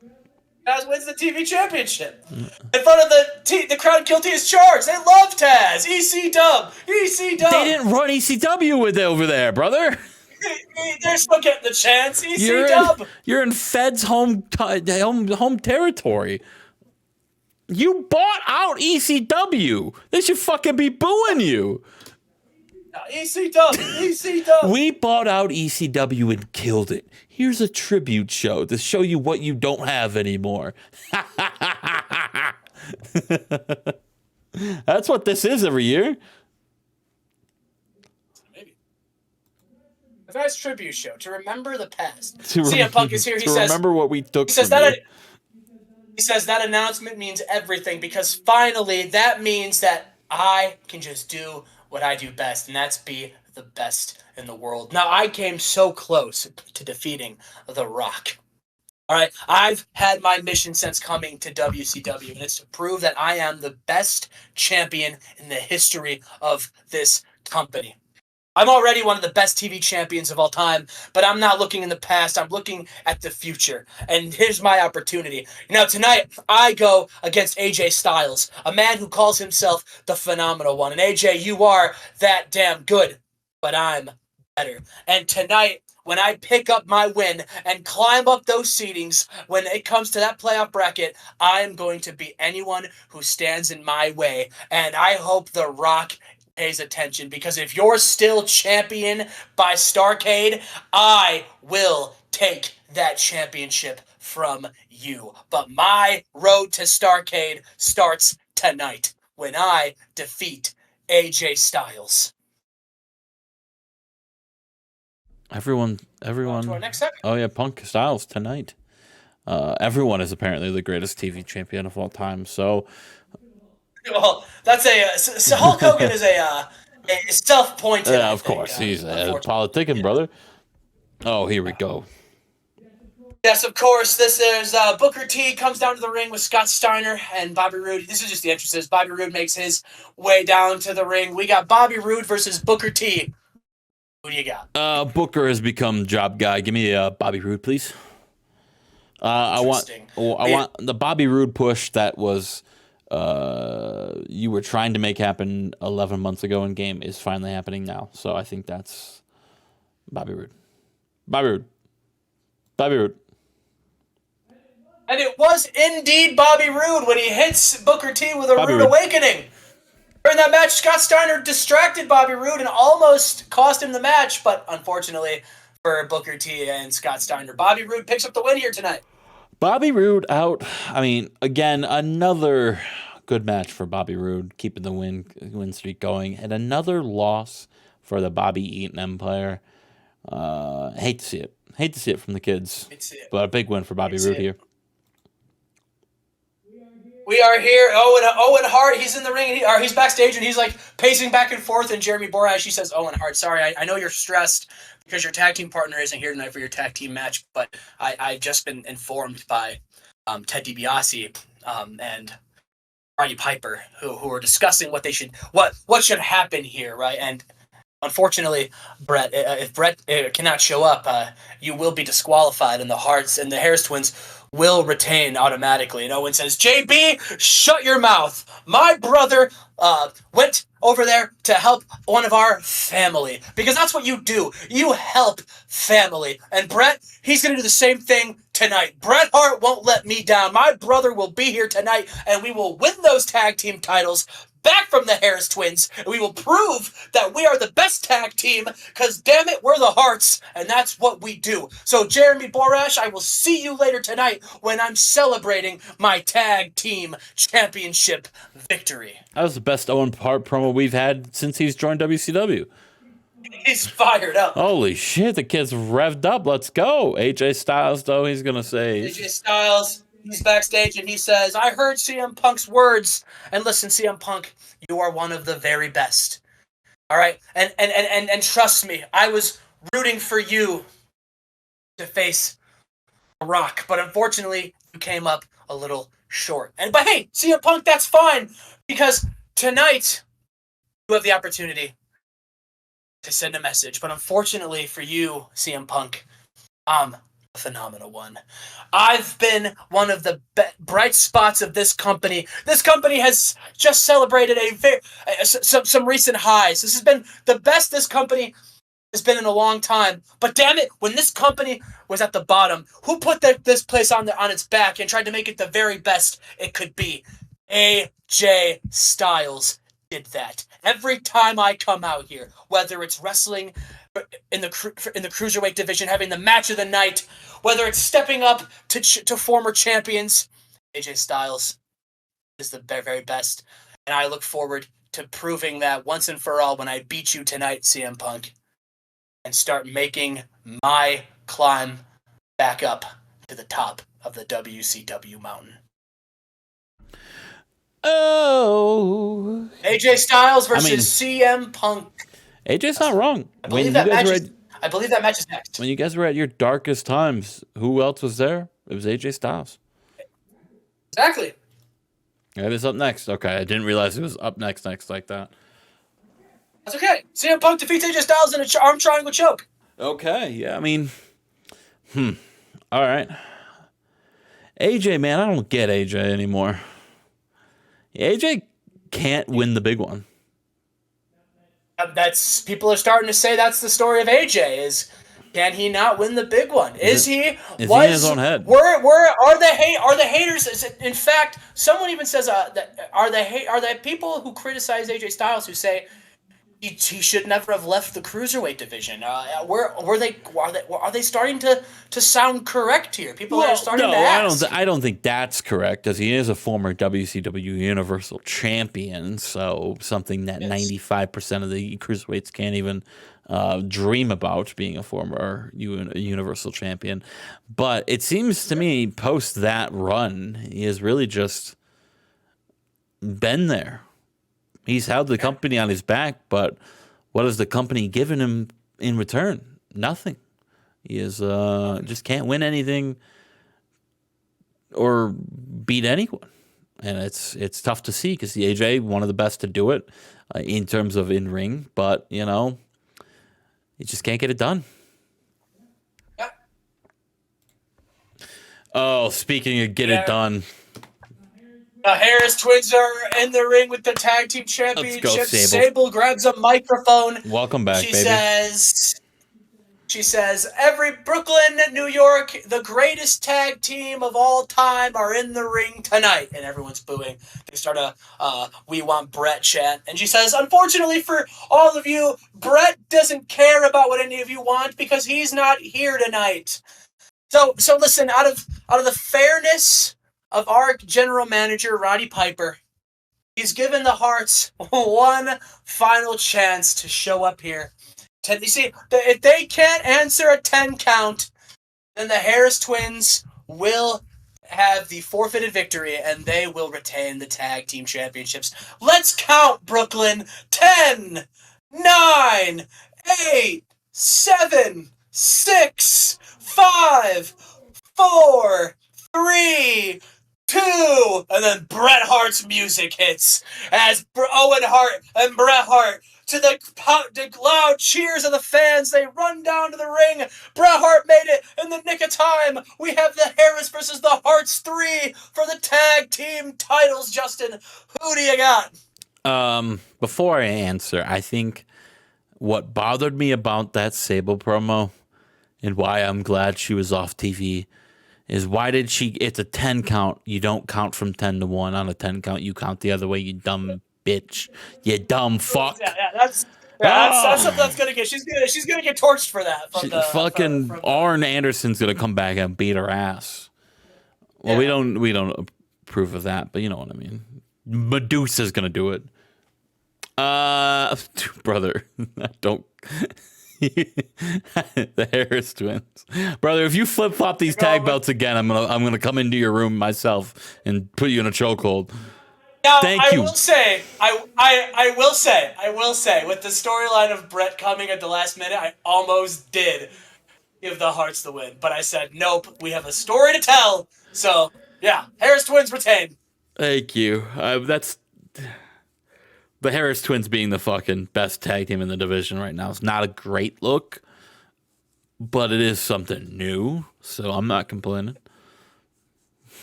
Taz wins the TV championship. In front of the crowd guilty as charged. They love Taz. EC Dub. EC Dub. They didn't run ECW with over there, brother. They're still getting the chance. EC Dub. You're in Fed's home territory. You bought out ECW. They should fucking be booing you. EC-Dub! EC-Dub! We bought out ECW and killed it. Here's a tribute show to show you what you don't have anymore. That's what this is every year. Maybe. A nice tribute show to remember the past. CM Punk is here. He says, remember what we took. He says that announcement means everything because finally that means that I can just do what I do best, and that's be the best in the world. Now, I came so close to defeating The Rock. All right, I've had my mission since coming to WCW, and it's to prove that I am the best champion in the history of this company. I'm already one of the best TV champions of all time, but I'm not looking in the past. I'm looking at the future. And here's my opportunity. Now, tonight, I go against AJ Styles, a man who calls himself the Phenomenal One. And AJ, you are that damn good, but I'm better. And tonight, when I pick up my win and climb up those seedings, when it comes to that playoff bracket, I am going to beat anyone who stands in my way. And I hope The Rock pays attention, because if you're still champion by Starrcade, I will take that championship from you. But my road to Starrcade starts tonight when I defeat AJ Styles. Everyone. To our next segment. Oh yeah, Punk Styles tonight. Everyone is apparently the greatest TV champion of all time. So. Well, that's so Hulk Hogan is a self-pointed. Yeah, of course. He's a politicking, brother. Oh, here we go. Yes, of course. This is Booker T comes down to the ring with Scott Steiner and Bobby Roode. This is just the entrances. Bobby Roode makes his way down to the ring. We got Bobby Roode versus Booker T. Who do you got? Booker has become job guy. Give me Bobby Roode, please. I want the Bobby Roode push that was you were trying to make happen 11 months ago in game is finally happening now. So I think that's Bobby Roode. Bobby Roode. Bobby Roode. And it was indeed Bobby Roode when he hits Booker T with a Rude Awakening. During that match, Scott Steiner distracted Bobby Roode and almost cost him the match, but unfortunately for Booker T and Scott Steiner, Bobby Roode picks up the win here tonight. Bobby Roode out. I mean, again, another good match for Bobby Roode, keeping the win streak going, and another loss for the Bobby Eaton Empire. Hate to see it. Hate to see it from the kids, but a big win for Bobby Roode here. We are here. Owen Hart, he's in the ring, and he's backstage, and he's like pacing back and forth, and Jeremy Borash, he says, Owen Hart, sorry, I know you're stressed because your tag team partner isn't here tonight for your tag team match, but I've just been informed by Ted DiBiase and Roddy Piper, who are discussing what should happen here, right? And unfortunately, Brett, if Brett cannot show up, you will be disqualified, and the Harts and the Harris twins will retain automatically. And Owen says, JB, shut your mouth. My brother went over there to help one of our family. Because that's what you do. You help family. And Brett, he's going to do the same thing tonight. Bret Hart won't let me down. My brother will be here tonight, and we will win those tag team titles back from the Harris twins, and we will prove that we are the best tag team, because damn it, we're the Hearts, and that's what we do. So Jeremy Borash, I will see you later tonight when I'm celebrating my tag team championship victory. That was the best Owen Hart promo we've had since he's joined WCW. He's fired up. Holy shit, the kid's revved up. Let's go. AJ Styles, though, he's going to say. AJ Styles, he's backstage and he says, I heard CM Punk's words. And listen, CM Punk, you are one of the very best. All right, and trust me, I was rooting for you to face a Rock, but unfortunately, you came up a little short. But hey, CM Punk, that's fine because tonight you have the opportunity to send a message. But unfortunately for you, CM Punk, I'm a phenomenal one. I've been one of the bright spots of this company. This company has just celebrated some recent highs. This has been the best this company has been in a long time. But damn it, when this company was at the bottom, who put this place on its back and tried to make it the very best it could be? AJ Styles did that. Every time I come out here, whether it's wrestling in the cruiserweight division, having the match of the night, whether it's stepping up to former champions, AJ Styles is the very best, and I look forward to proving that once and for all when I beat you tonight, CM Punk, and start making my climb back up to the top of the WCW mountain. Oh, AJ Styles versus CM Punk. AJ's not wrong. I believe that match is next. When you guys were at your darkest times, who else was there? It was AJ Styles. Exactly. It is up next. Okay, I didn't realize it was up next like that. That's okay. CM Punk defeats AJ Styles in an arm triangle choke. Okay, yeah, I mean, all right. AJ, man, I don't get AJ anymore. AJ can't win the big one. People are starting to say that's the story of AJ. Is can he not win the big one? Is he in his own head? Are the haters? In fact, someone even says that are the people who criticize AJ Styles who say he should never have left the cruiserweight division. Are they starting to sound correct here? People are starting to ask. I don't think that's correct, as he is a former WCW Universal Champion, so something that 95% of the cruiserweights can't even dream about, being a former Universal Champion. But it seems to me, post that run, he has really just been there. He's held the company on his back, but what has the company given him in return? Nothing. He is just can't win anything or beat anyone, and it's tough to see because the AJ, one of the best to do it in terms of in ring, but he just can't get it done. Yeah. Oh, speaking of get it done. The Harris twins are in the ring with the tag team championship. Let's go, Sable grabs a microphone. Welcome back, baby. She says, every Brooklyn, New York, the greatest tag team of all time are in the ring tonight. And everyone's booing. They start a we want Brett chant. And she says, unfortunately for all of you, Brett doesn't care about what any of you want because he's not here tonight. So listen, out of the fairness of our general manager, Roddy Piper, he's given the Hearts one final chance to show up here. You see, if they can't answer a 10 count, then the Harris twins will have the forfeited victory and they will retain the tag team championships. Let's count, Brooklyn. 10, 9, 8, 7, 6, 5, 4, 3, 2, and then Bret Hart's music hits as Owen Hart and Bret Hart, to the loud cheers of the fans, they run down to the ring. Bret Hart made it in the nick of time. We have the Harris versus the Harts 3 for the tag team titles. Justin, who do you got? Before I answer, I think what bothered me about that Sable promo and why I'm glad she was off TV is why did she, it's a 10 count. You don't count from 10 to 1 on a 10 count. You count the other way, you dumb bitch. You dumb fuck. That's something that's gonna get, she's gonna get torched for that. Arn Anderson's gonna come back and beat her ass. Well, we don't approve of that, but you know what I mean. Medusa's gonna do it. Brother, don't. The Harris twins, brother. If you flip flop these tag belts again, I'm gonna come into your room myself and put you in a chokehold. Now, Thank you. I will say, with the storyline of Brett coming at the last minute, I almost did give the Hearts the win, but I said, nope, we have a story to tell. So, yeah, Harris Twins retain. Thank you. That's the Harris Twins being the fucking best tag team in the division right now. It's not a great look, but it is something new, so I'm not complaining.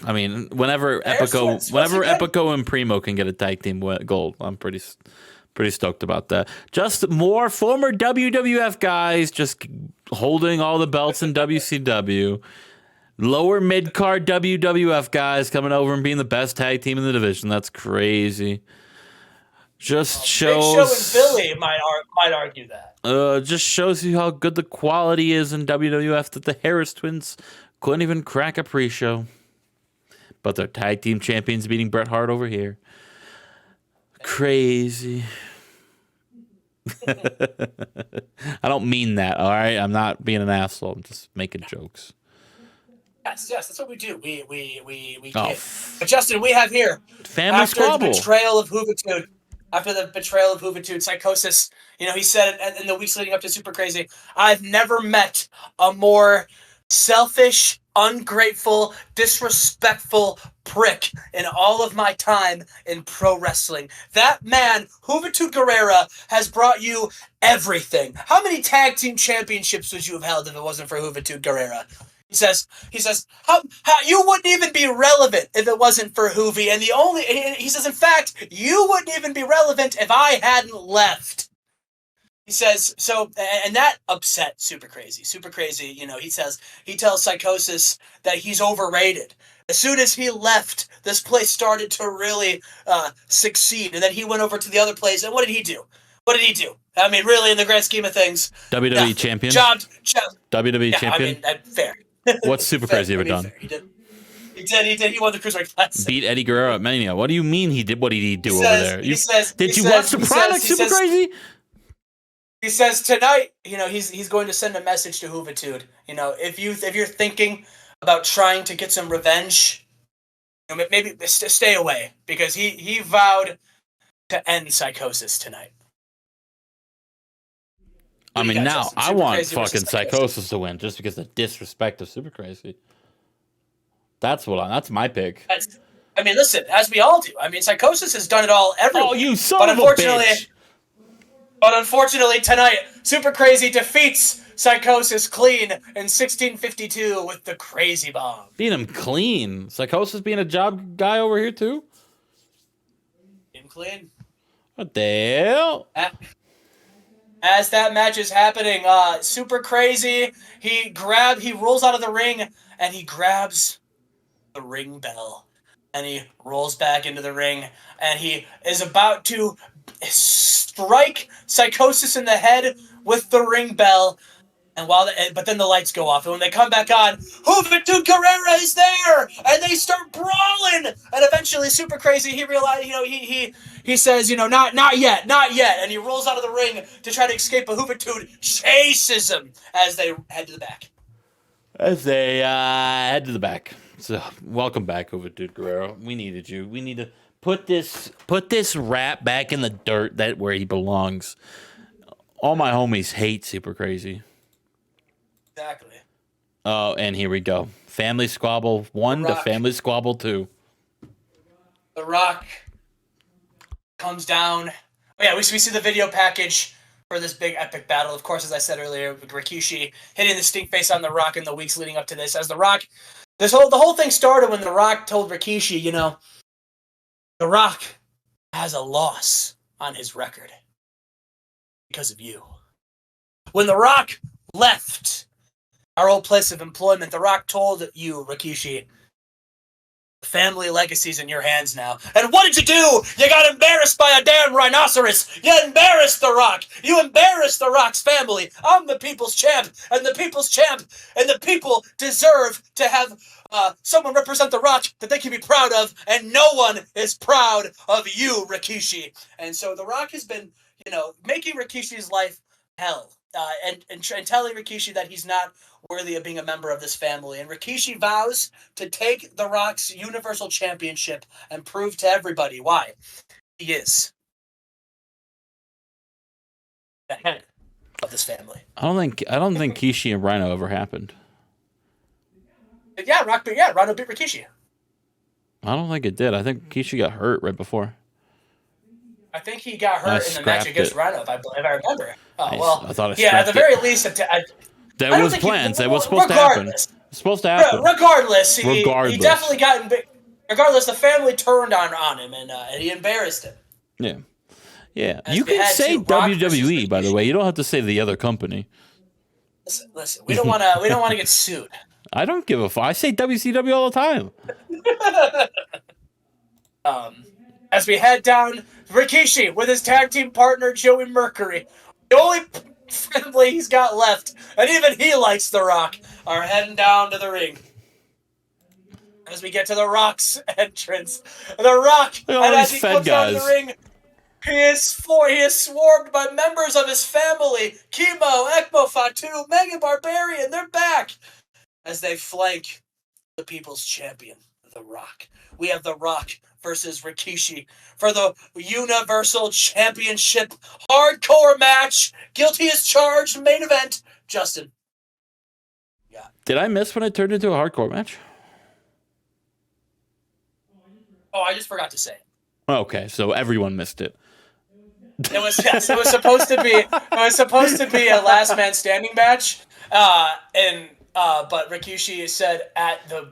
I mean, whenever Epico and Primo can get a tag team gold, I'm pretty stoked about that. Just more former WWF guys just holding all the belts in WCW. Lower mid card WWF guys coming over and being the best tag team in the division. That's crazy. Just shows. Big Show and Billy might argue that. Just shows you how good the quality is in WWF that the Harris Twins couldn't even crack a pre-show. But they're tag team champions beating Bret Hart over here. Crazy. I don't mean that, all right? I'm not being an asshole. I'm just making jokes. Yes, that's what we do. We But Justin, we have here family squabble. The betrayal of Juventud. After the betrayal of Juventud, Psychosis, he said in the weeks leading up to Super Crazy, I've never met a more selfish, ungrateful, disrespectful prick in all of my time in pro wrestling. That man, Juventud Guerrera, has brought you everything. How many tag team championships would you have held if it wasn't for Juventud Guerrera? He says, how you wouldn't even be relevant if it wasn't for Juvi. And he says, in fact, you wouldn't even be relevant if I hadn't left. He says, and that upset Super Crazy. Super Crazy, he tells Psychosis that he's overrated. As soon as he left, this place started to really succeed. And then he went over to the other place, and what did he do? I mean, really, in the grand scheme of things, WWE champion? WWE champion? I mean, fair. What's Super Crazy ever done? He did. He won the Cruiserweight Classic. Beat Eddie Guerrero at Mania. What do you mean he did? What did he do over there? Did you watch the product, Super Crazy? He says tonight, he's going to send a message to Juventud. If you're thinking about trying to get some revenge, maybe stay away, because he vowed to end Psychosis tonight. I mean, now I want fucking Psychosis to win just because of the disrespect of Super Crazy. That's my pick. Listen, as we all do. I mean, Psychosis has done it all everywhere. Oh, you son of a bitch! But unfortunately, tonight, Super Crazy defeats Psychosis clean in 1652 with the Crazy Bomb. Being him clean. Psychosis being a job guy over here, too? Being clean. What the hell? As that match is happening, Super Crazy, he rolls out of the ring, and he grabs the ring bell. And he rolls back into the ring, and he is about to strike Psychosis in the head with the ring bell. But then the lights go off, and when they come back on, Juventud Guerrera is there, and they start brawling. And eventually, Super Crazy, he realized, he says, not yet, and he rolls out of the ring to try to escape. But Juventud chases him as they head to the back. So, welcome back, Juventud Guerrero. We needed you. We need to put this rat back in the dirt where he belongs. All my homies hate Super Crazy. Exactly. Oh, and here we go. Family Squabble 1 to Family Squabble 2. The Rock comes down. Oh, yeah, we see the video package for this big epic battle. Of course, as I said earlier, with Rikishi hitting the stink face on The Rock in the weeks leading up to this. As The Rock, the whole thing started when The Rock told Rikishi, The Rock has a loss on his record because of you. When The Rock left our old place of employment, The Rock told you, Rikishi, family legacy's in your hands now. And what did you do? You got embarrassed by a damn rhinoceros. You embarrassed The Rock. You embarrassed The Rock's family. I'm the people's champ, and the people's champ, and the people deserve to have someone represent The Rock that they can be proud of, and no one is proud of you, Rikishi. And so The Rock has been, making Rikishi's life hell and telling Rikishi that he's not worthy of being a member of this family. And Rikishi vows to take The Rock's Universal Championship and prove to everybody why he is the head of this family. I don't think Kishi and Rhino ever happened. Yeah, Rhino beat Rikishi. I don't think it did. I think Kishi got hurt right before. I think he got hurt in the match against Rhino, if I remember. Oh, well, I thought at the very least, that was planned. That was supposed to happen. It's supposed to happen. Regardless, he definitely got. Regardless, the family turned on him and he embarrassed him. Yeah, yeah. You can say WWE, by the way. You don't have to say the other company. Listen. We don't want to get sued. I don't give a fuck. I say WCW all the time. As we head down, Rikishi with his tag team partner Joey Mercury, the only family he's got left, and even he likes The Rock, are heading down to the ring. As we get to The Rock's entrance, The Rock, and as he comes out of the ring, he is swarmed by members of his family: Chemo, Ekmo, Fatu, Megan Barbarian. They're back as they flank the People's Champion, The Rock. We have The Rock versus Rikishi for the Universal Championship hardcore match. Guilty as charged main event. Justin. Yeah. Did I miss when it turned into a hardcore match? Oh, I just forgot to say it. Okay, so everyone missed it. It was supposed to be a last man standing match. But Rikishi said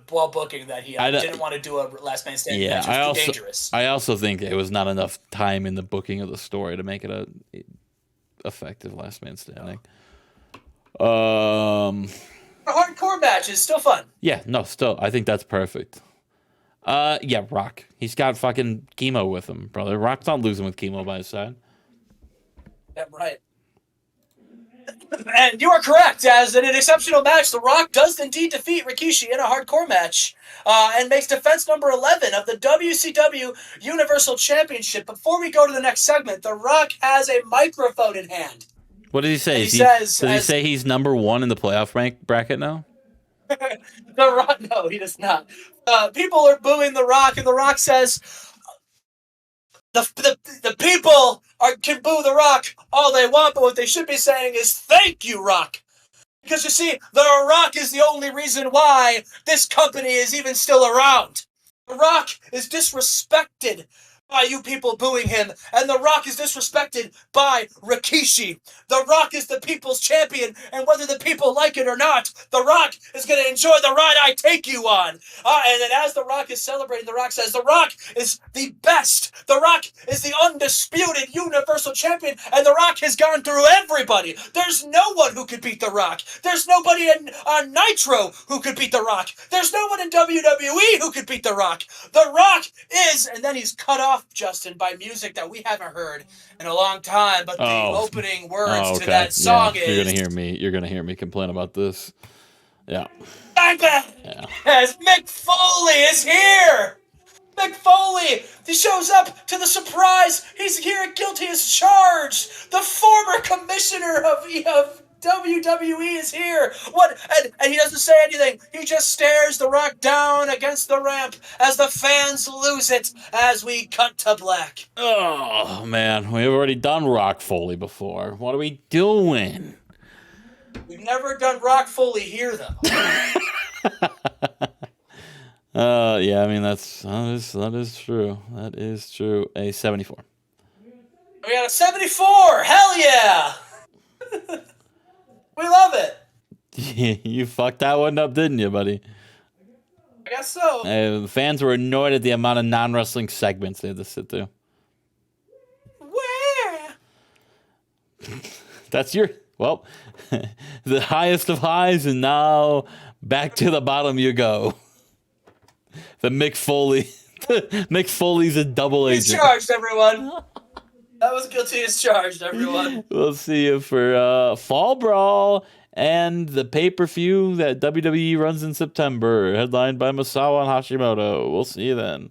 while booking that he didn't want to do a last man standing match. It was too dangerous. I also think it was not enough time in the booking of the story to make it a effective last man standing. A hardcore match is still fun. Yeah, no, still I think that's perfect. Yeah, Rock. He's got fucking Chemo with him, brother. Rock's not losing with Chemo by his side. Yeah, right. And you are correct, as in an exceptional match, The Rock does indeed defeat Rikishi in a hardcore match and makes defense number 11 of the WCW Universal Championship. Before we go to the next segment, The Rock has a microphone in hand. What did he say? Does he say he's number one in the playoff bracket now? The Rock, no, he does not. People are booing The Rock, and The Rock says, the people can boo The Rock all they want, but what they should be saying is, thank you, Rock. Because you see, The Rock is the only reason why this company is even still around. The Rock is disrespected by you people booing him, and The Rock is disrespected by Rikishi. The Rock is the people's champion, and whether the people like it or not, The Rock is going to enjoy the ride I take you on. And then as The Rock is celebrating, The Rock says, The Rock is the best. The Rock is the undisputed Universal Champion, and The Rock has gone through everybody. There's no one who could beat The Rock. There's nobody on Nitro who could beat The Rock. There's no one in WWE who could beat The Rock. The Rock is, and then he's cut off, Justin, by music that we haven't heard in a long time, but the opening words to that song is... You're gonna hear me complain about this. Yeah. As Mick Foley is here! Mick Foley! He shows up to the surprise. He's here at Guilty as Charged. The former commissioner of WWE is here. What? And he doesn't say anything. He just stares The Rock down against the ramp as the fans lose it as we cut to black. Oh, man. We've already done Rock Foley before. What are we doing? We've never done Rock Foley here, though. Yeah, I mean, that is true. That is true. A 74. We got a 74. Hell yeah. We love it. You fucked that one up, didn't you, buddy? I guess so. The fans were annoyed at the amount of non-wrestling segments they had to sit through. Where? That's the highest of highs, and now back to the bottom you go. The Mick Foley. Mick Foley's a double agent. He's charged, everyone. That was Guilty as Charged, everyone. We'll see you for Fall Brawl and the pay-per-view that WWE runs in September, headlined by Masawa and Hashimoto. We'll see you then.